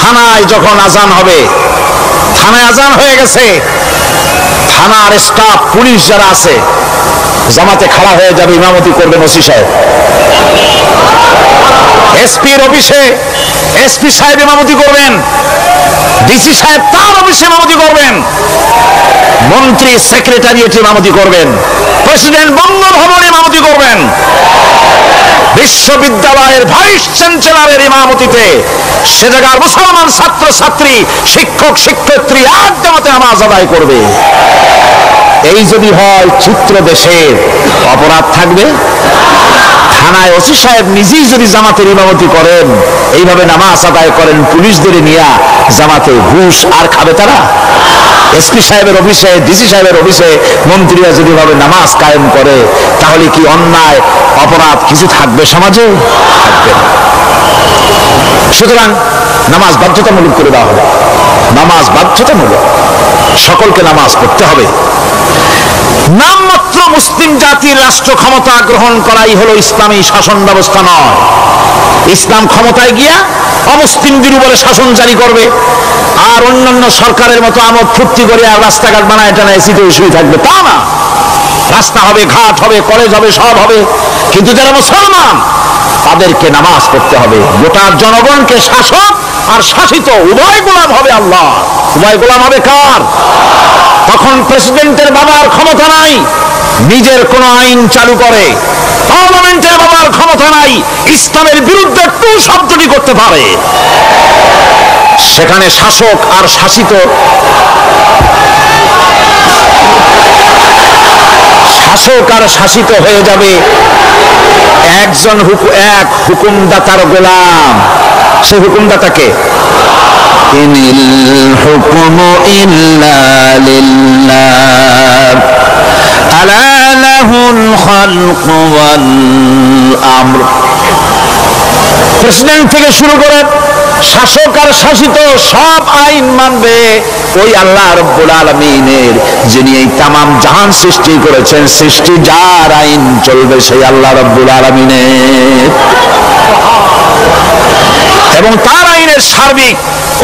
থানায় যখন আজান হবে, থানায় আজান হয়ে গেছে, থানার স্টাফ পুলিশ যারা আছে জামাতে খাড়া হয়ে যাবে, ইমামতি করবেন ওসি সাহেব। এসপির অফিসে এসপি সাহেব ইমামতি করবেন, ডিসি সাহেব তার অফিসে ইমামতি করবেন, মন্ত্রী সেক্রেটারিয়েট ইমামতি করবেন, প্রেসিডেন্ট বঙ্গভবনে ইমামতি করবেন, বিশ্ববিদ্যালয়ের ভাইস চ্যান্সেলরের ইমামতিতে সে জায়গার মুসলমান ছাত্র ছাত্রী, শিক্ষক শিক্ষয়িত্রী এক জামাতে নামাজ আদায় করবে। এই যদি হয় চিত্র দেশের, অপরাধ থাকবে? থানায় ওসি সাহেব নিজেই যদি জামাতের ইমামতি করেন, এইভাবে নামাজ আদায় করেন পুলিশদের নিয়ে জামাতে, ঘুষ আর খাবে তারা? এসপি সাহেবের অফিসে, ডিসি সাহেবের অফিসে মন্ত্রীরা যদি ভাবে নামাজ কায়েম করে, তাহলে কি অন্যায় অপরাধ কিছু থাকবে সমাজে? থাকবে না। সুতরাং নামাজ বাধ্যতামূলক করে দেওয়া হবে। নামাজ বাধ্যতামূলক, সকলকে নামাজ পড়তে হবে। নামমাত্র মুসলিম জাতির রাষ্ট্র ক্ষমতা গ্রহণ করাই হলো ইসলামী শাসন ব্যবস্থা নয়। ইসলাম ক্ষমতায় গিয়া অমুসলিমদের উপরে শাসন জারি করবে, আর অন্যান্য সরকারের মতো আমোদ ফুর্তি করে আর রাস্তাঘাট বানায় টানা এসিতে শুয়ে থাকবে, তা না। রাস্তা হবে, ঘাট হবে, কলেজ হবে, সব হবে, কিন্তু যারা মুসলমান তাদেরকে নামাজ পড়তে হবে। গোটা জনগণকে শাসক আর শাসিত উভয় গোলাম হবে আল্লাহ। উভয় গোলাম হবে কার? তখন প্রেসিডেন্টের বাবার ক্ষমতা নাই নিজের কোন আইন চালু করে, পার্লামেন্টের বাবার ক্ষমতা নাই ইসলামের বিরুদ্ধে টু শব্দটি করতে পারে। সেখানে শাসক আর শাসিত, শাসক আর শাসিত হয়ে যাবে একজন এক হুকুমদাতার গোলাম। সে হুকুমদাতাকে ইনিল হুকুমু ইল্লা লিল্লাহ আলা লাহুল খালকু ওয়াল আমর। প্রেসিডেন্ট থেকে শুরু করে শাসক আর শাসিত সব আইন মানবে ওই আল্লাহ রাব্বুল আলামিনের, যিনি এই তামাম জাহান সৃষ্টি করেছেন। সৃষ্টি যার আইন চলবে সেই আল্লাহ রাব্বুল আলামিনের, এবং তার আইনের সার্বিক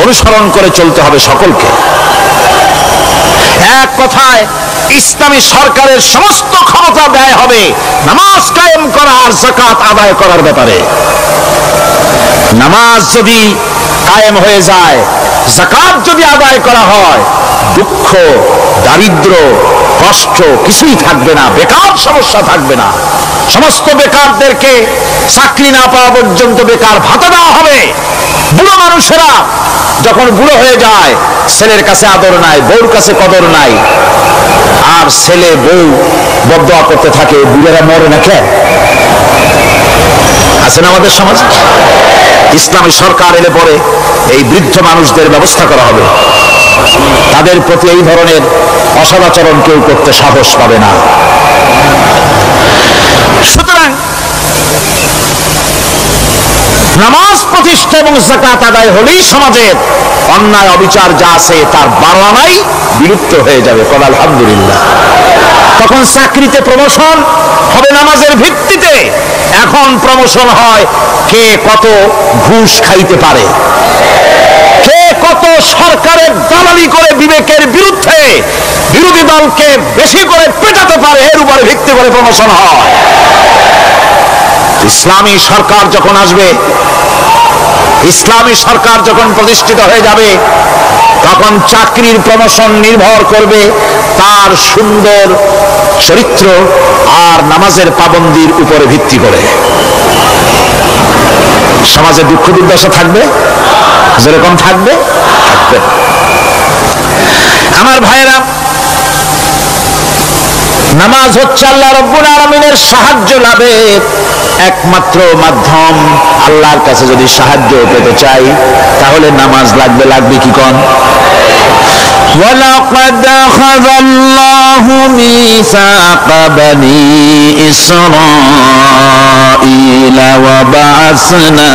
অনুসরণ করে চলতে হবে সকলকে। এক কথায় ইসলামী সরকারের সমস্ত ক্ষমতা ব্যয় হবে নামাজ কায়েম করা আর যাকাত আদায় করার ব্যাপারে। নামাজ যদি কায়েম হয়ে যায়, যাকাত যদি আদায় করা হয়, দুঃখ, দারিদ্র, কষ্ট কিছুই থাকবে না, বেকার সমস্যা থাকবে না। সমস্ত বেকারদেরকে চাকরি না পাওয়া পর্যন্ত বেকার ভাতা দেওয়া হবে। বুড়ো মানুষেরা যখন বুড়ো হয়ে যায়, ছেলের কাছে আদর নাই, বউর কাছে কদর নাই, আর ছেলে বউ বদদোয়া করতে থাকে, বুড়েরা মরে না কেন? আছেন আমাদের সমাজ। ইসলামী সরকার এলে পরে এই বৃদ্ধ মানুষদের ব্যবস্থা করা হবে, তাদের প্রতি এই ধরনের অসদাচরণ কেউ করতে সাহস পাবে না। সুতরাং নামাজ প্রতিষ্ঠা এবং যাকাত আদায় হলেই সমাজের অন্যায় অবিচার যা আছে তার 12 আনাই বিলুপ্ত হয়ে যাবে। কল আলহামদুলিল্লাহ। তখন চাকরিতে প্রমোশন হবে নামাজের ভিত্তিতে। এখন প্রমোশন হয় কে কত ঘুষ খাইতে পারে, কে কত সরকারের দালালি করে বিবেকের বিরুদ্ধে বিরোধী দলকে বেশি করে পেটাতে পারে, এর উপরে ভিত্তি করে প্রমোশন হয়। ইসলামী সরকার যখন আসবে, ইসলামী সরকার যখন প্রতিষ্ঠিত হয়ে যাবে, তখন চাকরির প্রমোশন নির্ভর করবে তার সুন্দর চরিত্র আর নামাজের পাবন্দির উপরে ভিত্তি করে। সমাজে দুঃখ দুর্দশা থাকবে, যেরকম থাকবে থাকবে। আমার ভাইয়েরা, নামাজ হচ্ছে আল্লাহ রাব্বুল আলামিনের সাহায্য লাভের একমাত্র মাধ্যম। আল্লাহর কাছে যদি সাহায্য পেতে চাই তাহলে নামাজ লাগবে কি কোন? وَلَقَدْ أَخَذَ اللَّهُ مِيثَاقَ بَنِي إِسْرَائِيلَ وَبَعَثْنَا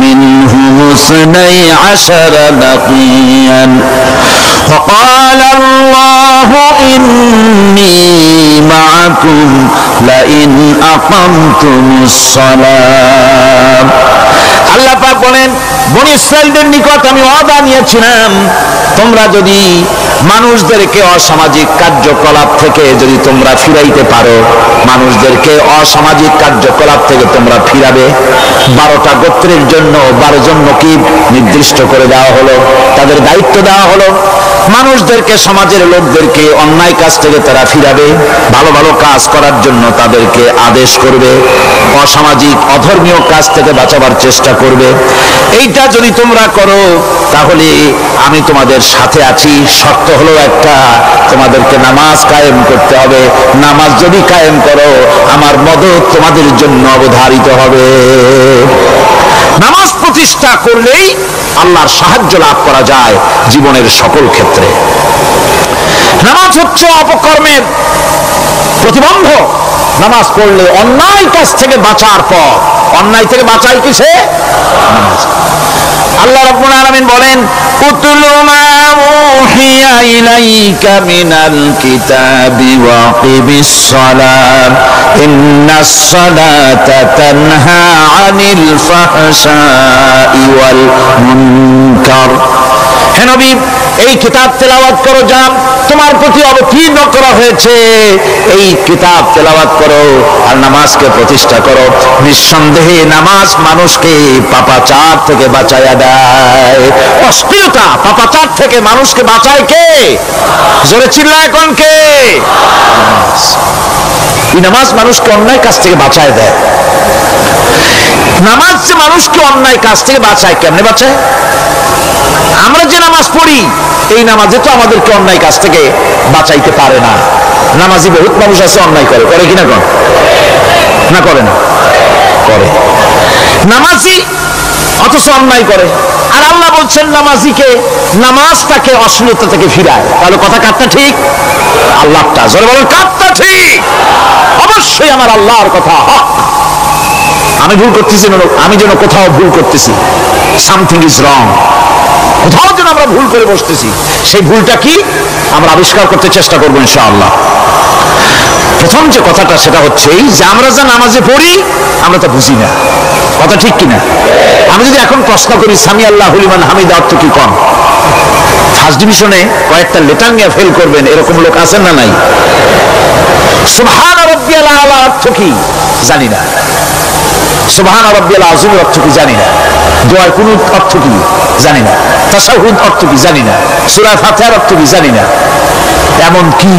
مِنْهُمُ 12 نَقِيًّا وَقَالَ اللَّهُ إِنِّي مَعَكُمْ لَئِنْ أَقَمْتُمُ الصَّلَاةَ। আল্লাহ পাক বলেন, বনী ইসরাঈলদের নিকট আমি ওয়াদা নিয়েছিলাম, তোমরা যদি মানুষদেরকে অসামাজিক কার্যকলাপ থেকে যদি তোমরা ফিরাইতে পারো, মানুষদেরকে অসামাজিক কার্যকলাপ থেকে তোমরা ফিরাবে। 12টা গোত্রের জন্য 12 জন নকিব নির্দিষ্ট করে দেওয়া হলো, তাদের দায়িত্ব দেওয়া হলো। মানুষদেরকে, সমাজের লোকদেরকে অন্যায় কাজ থেকে তারা ফিরাবে, ভালো ভালো কাজ করার জন্য তাদেরকে আদেশ করবে, অসামাজিক অধর্মীয় কাজ থেকে বাঁচাবার চেষ্টা করবে। এইটা যদি তোমরা করো তাহলে আমি তোমাদের সাথে আছি। শর্ত হলো একটা, তোমাদেরকে নামাজ কায়েম করতে হবে। নামাজ যদি কায়েম করো আমার মদদ তোমাদের জন্য অবধারিত হবে। নামাজ প্রতিষ্ঠা করলেই আল্লাহর সাহায্য লাভ করা যায় জীবনের সকল ক্ষেত্রে। নামাজ হচ্ছে অপকর্মের প্রতিবন্ধক। নামাজ পড়লে অন্যায় কাজ থেকে বাঁচার পর, অন্যায় থেকে বাঁচাই কিসে? নামাজ। আল্লাহ রাব্বুল আলামিন বলেন, উতলু মা উহিয়া ইলাইকা মিনাল কিতাবি ওয়া আকিমিস সালাত ইন্নাস সালাতা তানহা আনিল ফাহশাই ওয়াল মুনকার। হে নবী, এই কিতাব তেলাওয়াত করো যা তোমার প্রতি অবতীর্ণ করা হয়েছে, এই কিতাব তেলাওয়াত করো আর নামাজকে প্রতিষ্ঠা করো। নিঃসন্দেহে নামাজ মানুষকে পাপাচার থেকে বাঁচায়া দেয়। অশ্লীলতা, পাপাচার থেকে মানুষকে বাঁচায় কে? জোরে চিল্লায় এখন কে? এই নামাজ মানুষকে অন্যায় কাজ থেকে বাঁচায় দেয়। নামাজ যে মানুষকে অন্যায় কাজ থেকে বাঁচায়, কেমনে বাঁচায়? আমরা যে নামাজ পড়ি এই নামাজে তো আমাদেরকে অন্যায় কাজ থেকে বাঁচাইতে পারে না। নামাজি বহুত মানুষ আছে অন্যায় করে, করে কিনা কোন? না করে না? করে। নামাজি অথচ অন্যায় করে। আর আল্লাহ বলছেন নামাজিকে, নামাজ তাকে অশ্লীলতা থেকে ফিরায়। তাহলে কথা কারটা ঠিক? আল্লাহটা। জোরে বলেন কারটা ঠিক? অবশ্যই আমার আল্লাহর কথা হক। আমি ভুল করতেছি, আমি যেন কোথাও ভুল করতেছি, সামথিং ইজ রং, কোথাও যেন আমরা ভুল করে বসতেছি, সেই ভুলটা কি আমরা আবিষ্কার করতে চেষ্টা করবো ইনশাআল্লাহ। প্রথম যে কথাটা সেটা হচ্ছে যে আমরা যা নামাজে পড়ি আমরা তা বুঝি না। কথা ঠিক কিনা? আমি যদি এখন প্রশ্ন করি সামি আল্লাহু লিমান হামিদা অর্থ কি কম, ফার্স্ট ডিভিশনে কয়েকটা লেটার নিয়ে ফেল করবেন এরকম লোক আছেন না নাই? সুবহান রাব্বিয়াল আলা অর্থ কি জানি না, সুবহান রাব্বিয়াল আযীম অর্থ কি জানি না, দোয়ার কুনুত অর্থ কি জানি না, তাশাহুদ অর্থ কি জানি না, সূরা ফাতিহার অর্থ কি জানি না। এমন কি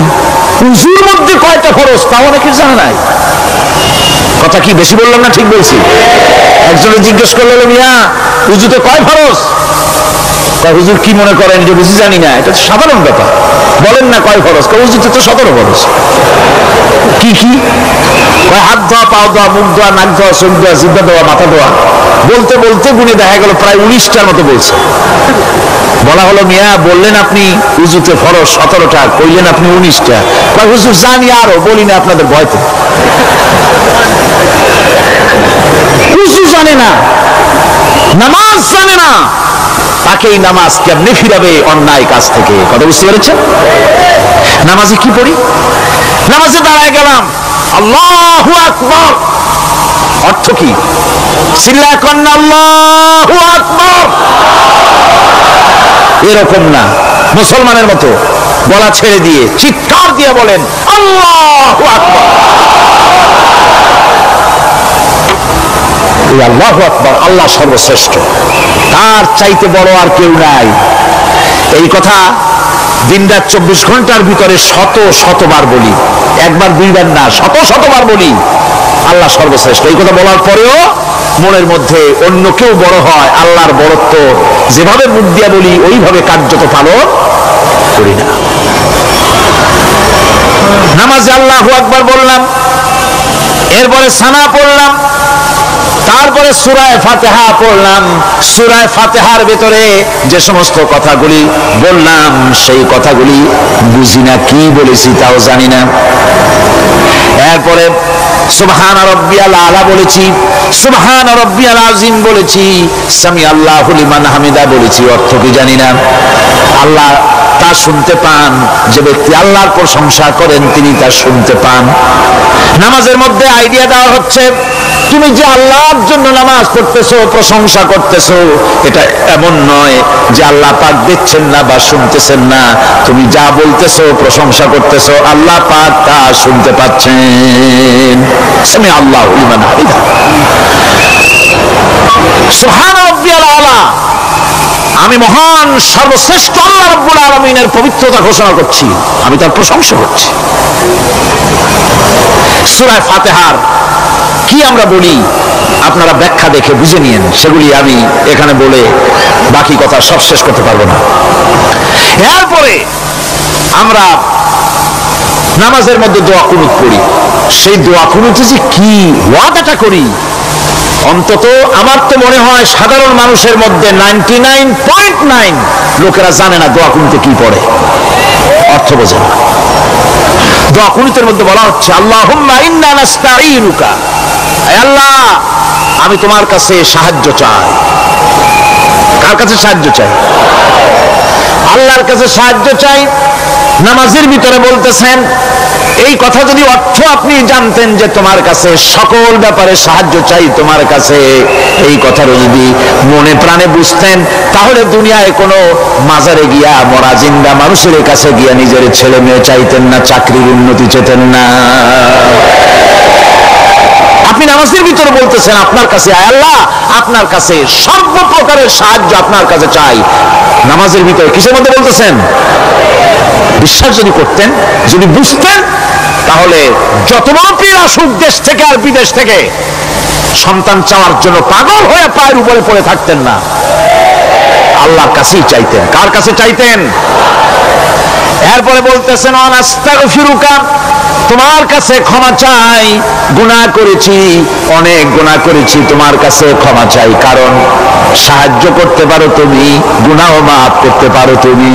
উযুর মধ্যে কয়টা ফরজ তাও অনেকে জানে নাই। কথা কি বেশি বললাম না ঠিক বলছি? একজনে জিজ্ঞেস করলো, মিয়া উযুতে কয় ফরজ? কয় হুজুর কি মনে করেন যে বুঝি জানি না? এটা তো সাধারণ ব্যাপার, বলেন না কয় ফরজ? কয় উযুতে তো 17 ফরজ। কি কি? কয় হাত ধোয়া, পাও ধোয়া, মুখ ধোয়া, নাক ধোয়া, চোখ ধোয়া, জিহ্বা ধোয়া, মাথা ধোয়া। বলতে বলতে গুণে দেখা গেল প্রায় 19টার মতো বলছে। বলা হলো, মিয়া বললেন আপনি উযুতে ফরজ 17টা, কইলেন আপনি 19টা। কয় হুজুর জানি আরো, বলি না আপনাদের ভয়তে। উযু জানে না, নামাজ জানে না, তাকে এই নামাজ কেমনে ফিরাবে অন্যায় কাজ থেকে? কথা বুঝতে পেরেছেন? নামাজে কি পড়ি? নামাজে দাঁড়ায় গেলাম, আল্লাহু আকবার অর্থ কি? চিল্লায় কন না আল্লাহু আকবার। এরকম না, মুসলমানের মতো গলা ছেড়ে দিয়ে চিৎকার দিয়ে বলেন আল্লাহু আকবার। আল্লাহু আকবার, আল্লাহ সর্বশ্রেষ্ঠ, তার চাইতে বড় আর কেউ নাই। এই কথা দিনরাত 24 ঘন্টার ভিতরে শত শতবার বলি, একবার দুইবার না, শত শতবার বলি আল্লাহ সর্বশ্রেষ্ঠ। এই কথা বলার পরেও মনের মধ্যে অন্য কেউ বড় হয়, আল্লাহর বড়ত্ব যেভাবে মুখ দিয়া বলি ওইভাবে কার্যত পালন করি না। নামাজে আল্লাহু আকবার বললাম, এরপরে সানা পড়লাম, তারপরে সূরা ফাতিহা পড়লাম। সূরা ফাতিহার ভিতরে যে সমস্ত কথাগুলি বললাম সেই কথাগুলি বুঝি না, কি বলেছি তাও জানি না। এরপরে সুবহান রাব্বিয়াল আলা বলেছি, সুবহান রাব্বিয়াল আযীম বলেছি, সামি আল্লাহু লিমান হামিদা বলেছি, অর্থ কি জানি না। আল্লাহ তা শুনতে পান, যে ব্যক্তি আল্লাহর প্রশংসা করেন তিনি তা শুনতে পান। নামাজের মধ্যে আইডিয়া দেওয়া হচ্ছে, তুমি যে আল্লাহর জন্য নামাজ পড়তেছো, প্রশংসা করতেছো, এটা এমন নয় যে আল্লাহ পাক দেখছেন না বা শুনতেছেন না। তুমি যা বলতেছো, প্রশংসা করতেছো, আল্লাহ পাক তা শুনতে পাচ্ছেন। সামি আল্লাহু লিমান হামিদা, সুবহান রাব্বিয়াল আলা। আমি মহান সর্বশ্রেষ্ঠ আল্লাহ রাব্বুল আলামিনের পবিত্রতা ঘোষণা করছি, আমি তার প্রশংসা করছি। সূরা ফাতিহার কি আমরা বলি আপনারা ব্যাখ্যা দেখে বুঝে নিয়েন, সেগুলি আমি এখানে বলে বাকি কথা সব শেষ করতে পারবো না। এরপরে আমরা নামাজের মধ্যে দোয়া কুনুত পড়ি। সেই দোয়া কুনুতে যে কি ওয়াদাটা করি, অন্তত আমার তো মনে হয় সাধারণ মানুষের মধ্যে 99.9 লোকেরা জানে না দোয়া কুনুতে কি পড়ে, অর্থ বোঝে না। দোয়া কুনুতের মধ্যে বলা হচ্ছে, আল্লাহুম্মা ইন্না নাস্তাঈনুকা, হে আল্লাহ আমি তোমার কাছে সাহায্য চাই। কার কাছে সাহায্য চাই? আল্লাহর কাছে সাহায্য চাই। নামাজের ভিতরে বলতেছেন, এই কথা যদি অর্থ আপনি জানতেন যে তোমার কাছে সকল ব্যাপারে সাহায্য চাই তোমার কাছে, এই কথাটা যদি মনে প্রাণে বুঝতেন, তাহলে দুনিয়ায় কোনো মাজারে গিয়া মরা জিন্দা মানুষের কাছে গিয়া নিজের ছেলে মেয়ে চাইতেন না, চাকরির উন্নতি চেতেন না। আপনি নামাজের ভিতরে বলতেছেন আপনার কাছে, আয় আল্লাহ আপনার কাছে সর্বপ্রকারের সাহায্য আপনার কাছে চাই। নামাজের ভিতরে কিসের মধ্যে বলতেছেন? বিশ্বাস যদি করতেন, যদি বুঝতেন, তাহলে যত বড় পীর আসুক দেশ থেকে আর বিদেশ থেকে, সন্তান চাওয়ার জন্য পাগল হয়ে পায়ের উপরে পড়ে থাকতেন না, আল্লাহর কাছেই চাইতেন। কার কাছে চাইতেন? এরপরে বলতেছেন, আস্তাগফিরুকা, তোমার কাছে ক্ষমা চাই, গুনাহ করেছি, অনেক গুনাহ করেছি, তোমার কাছে ক্ষমা চাই, কারণ সাহায্য করতে পারো তুমি, গুনাহ মাফ করতে পারো তুমি।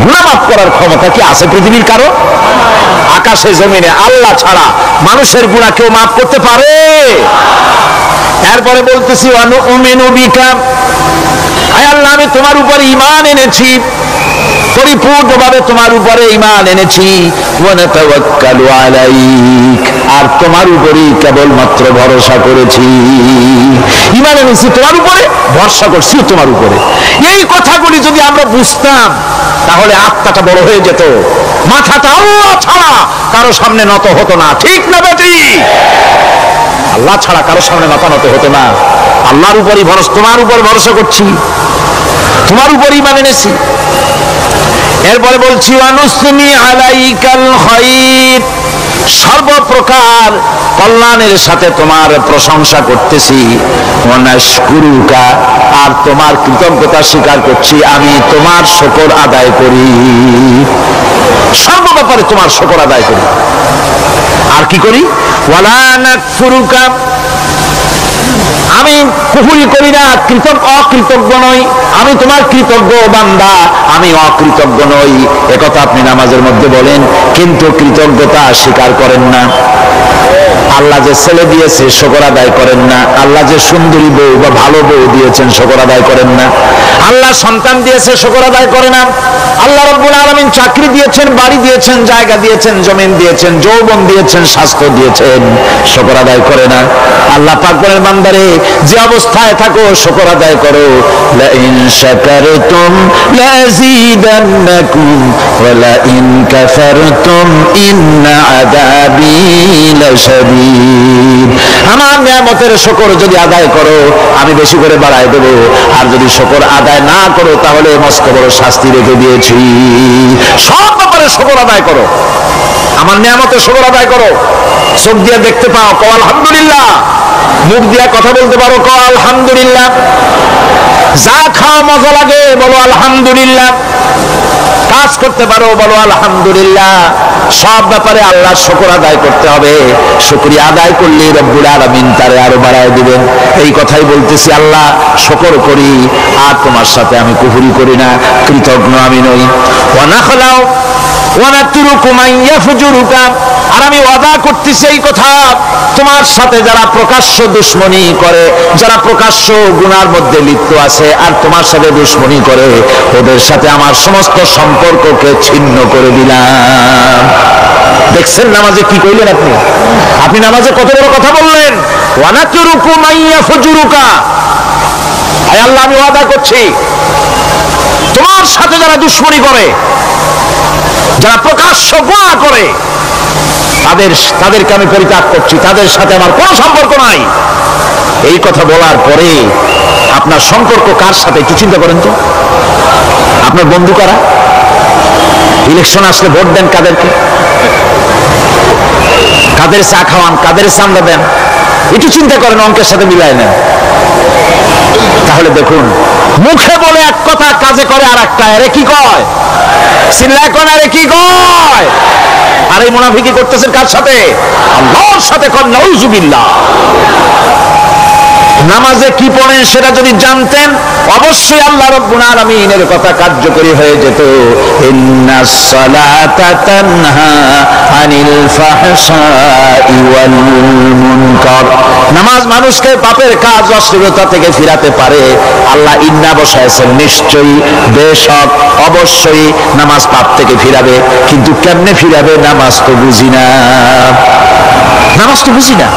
গুনাহ মাফ করার ক্ষমতা কি আছে পৃথিবীর কারো? আকাশে জমিনে আল্লাহ ছাড়া মানুষের গুনাহ কেউ মাফ করতে পারে? এরপরে বলতেছি, অনুমিনু বিকা, আয় আল্লাহ আমি তোমার উপর ঈমান এনেছি, পরিপূর্ণভাবে তোমার উপরে ঈমান এনেছি, ওয়া নাতাওয়াক্কালু আলাইক, আর তোমার উপরেই কেবলমাত্র ভরসা করেছি। ঈমান এনেছি তোমার উপরে, ভরসা করছি তোমার উপরে। এই কথাগুলি যদি আমরা বুঝতাম, তাহলে আত্মাটা বড় হয়ে যেত, মাথাটা আল্লাহ ছাড়া কারো সামনে নত হতো না। ঠিক না বেটি? আল্লাহ ছাড়া কারো সামনে মাথা নত হতো না। আল্লাহর উপরই ভরসা, তোমার উপর ভরসা করছি, তোমার উপরই ঈমান এনেছি। এরপরে বলছি, ওয়ানুসনি আলাইকাল খায়র, সর্বপ্রকার কল্যাণের সাথে তোমার প্রশংসা করতেছি। ওয়ানাশকুরুকা, আর তোমার কৃতজ্ঞতা স্বীকার করছি, আমি তোমার শুকর আদায় করি, সর্ব ব্যাপারে তোমার শুকর আদায় করি। আর কি করি? ওয়ালা নাকফুরুকা, আমি কুফরি করি না, অকৃতজ্ঞ নই, আমি তোমার কৃতজ্ঞ বান্দা, আমি অকৃতজ্ঞ নই। একথা আপনি নামাজের মধ্যে বলেন, কিন্তু কৃতজ্ঞতা স্বীকার করেন না। আল্লাহ যে ছেলে দিয়েছে শুকর আদায় করেন না, আল্লাহ যে সুন্দরী বউ বা ভালো বউ দিয়েছেন শুকর আদায় করেন না, আল্লাহ সন্তান দিয়েছে শুকর আদায় করে না, আল্লাহ রাব্বুল আলামিন চাকরি দিয়েছেন, বাড়ি দিয়েছেন, জায়গা দিয়েছেন, জমিন দিয়েছেন, যৌবন দিয়েছেন, স্বাস্থ্য দিয়েছেন, শুকর আদায় করে না। আল্লাহ পাক বলেন, বান্দারে যে অবস্থায় থাকো শুকর আদায় করো। লা ইন শাকারতুম লাযীদান্নাকুম ওয়া লা ইন কাফারতুম ইন্না আযাবী লাশাদীদ। আমার নিয়ামতের শুকর যদি আদায় করো আমি বেশি করে বাড়ায় দেব, আর যদি শুকর আদায় না করো তাহলে মস্ত বড় শাস্তি রেখে দিয়েছি। সব ব্যাপারে শুকর আদায় করো, আমার নিয়ামতের শুকর আদায় করো। চোখ দিয়ে দেখতে পাও, কও আলহামদুলিল্লাহ। মুখ দিয়ে কথা বলতে পারো, কও আলহামদুলিল্লাহ। যা খাও খাও মজা লাগে বলো আলহামদুলিল্লাহ, কাজ করতে পারো বলো আলহামদুলিল্লাহ। সব ব্যাপারে আল্লাহর শুকর আদায় করতে হবে। শুকরিয়া আদায় করলে রব্বুল আলামিন তারে আরো বাড়ায় দিবেন। এই কথাই বলতেছি, আল্লাহ শুকর করি আর তোমার সাথে আমি কুফরি করি না, কৃতজ্ঞ আমি নই। ওয়া নাখলাউ ওয়া নাতরুকু মান ইয়াফজুরুকা, আর আমি ওয়াদা করতেছি এই কথা, তোমার সাথে যারা প্রকাশ্য দুশমনি করে, যারা প্রকাশ্য গুনার মধ্যে লিপ্ত আছে আর তোমার সাথে দুশমনি করে, ওদের সাথে আমার সমস্ত সম্পর্ককে ছিন্ন করে দিলাম। দেখছেন নামাজে কি কইলেন আপনি? আপনি নামাজে কত বড় কথা বললেন, ওয়া নাতরুকু মান ইয়াফজুরুকা। আয় আল্লাহ, আমি ওয়াদা করছি তোমার সাথে যারা দুশমনি করে, যারা প্রকাশ্য গুনাহ করে, তাদেরকে আমি পরিত্যাগ করছি, তাদের সাথে আমার কোনো সম্পর্ক নাই। এই কথা বলার পরে আপনার সম্পর্ক কার সাথে একটু চিন্তা করেন তো। আপনার বন্ধু কারা? ইলেকশন আসলে ভোট দেন কাদেরকে? কাদের চা খাওয়ান, কাদের চান্দা দেন? একটু চিন্তা করেন, অঙ্কের সাথে মিলায় নেন। তাহলে দেখুন, মুখে বলে এক কথা, কাজে করে আর একটা। আরে কি কয়? চিল্লায় কোন, আরে কি কয়? আর এই মুনাফিকি করতেছেন কার সাথে? আল্লাহর সাথে। কোন নাউজুবিল্লাহ। নামাজে কি পড়েন সেটা যদি জানতেন, অবশ্যই আল্লাহ রাব্বুল আলামিনের কথা কার্যকরী হয়ে যেত। ইন্নাস সালাতা তানহা আনিল ফাহশাই ওয়াল মুনকার। নামাজ মানুষকে পাপের কাজ, অশ্লীলতা থেকে ফিরাতে পারে। আল্লাহ ইন্না বসায়ছেন, নিশ্চয়ই, বেশক, অবশ্যই নামাজ পাপ থেকে ফিরাবে। কিন্তু কেমনে ফিরাবে নামাজ তো বুঝি না, নামাজ তো বুঝি না।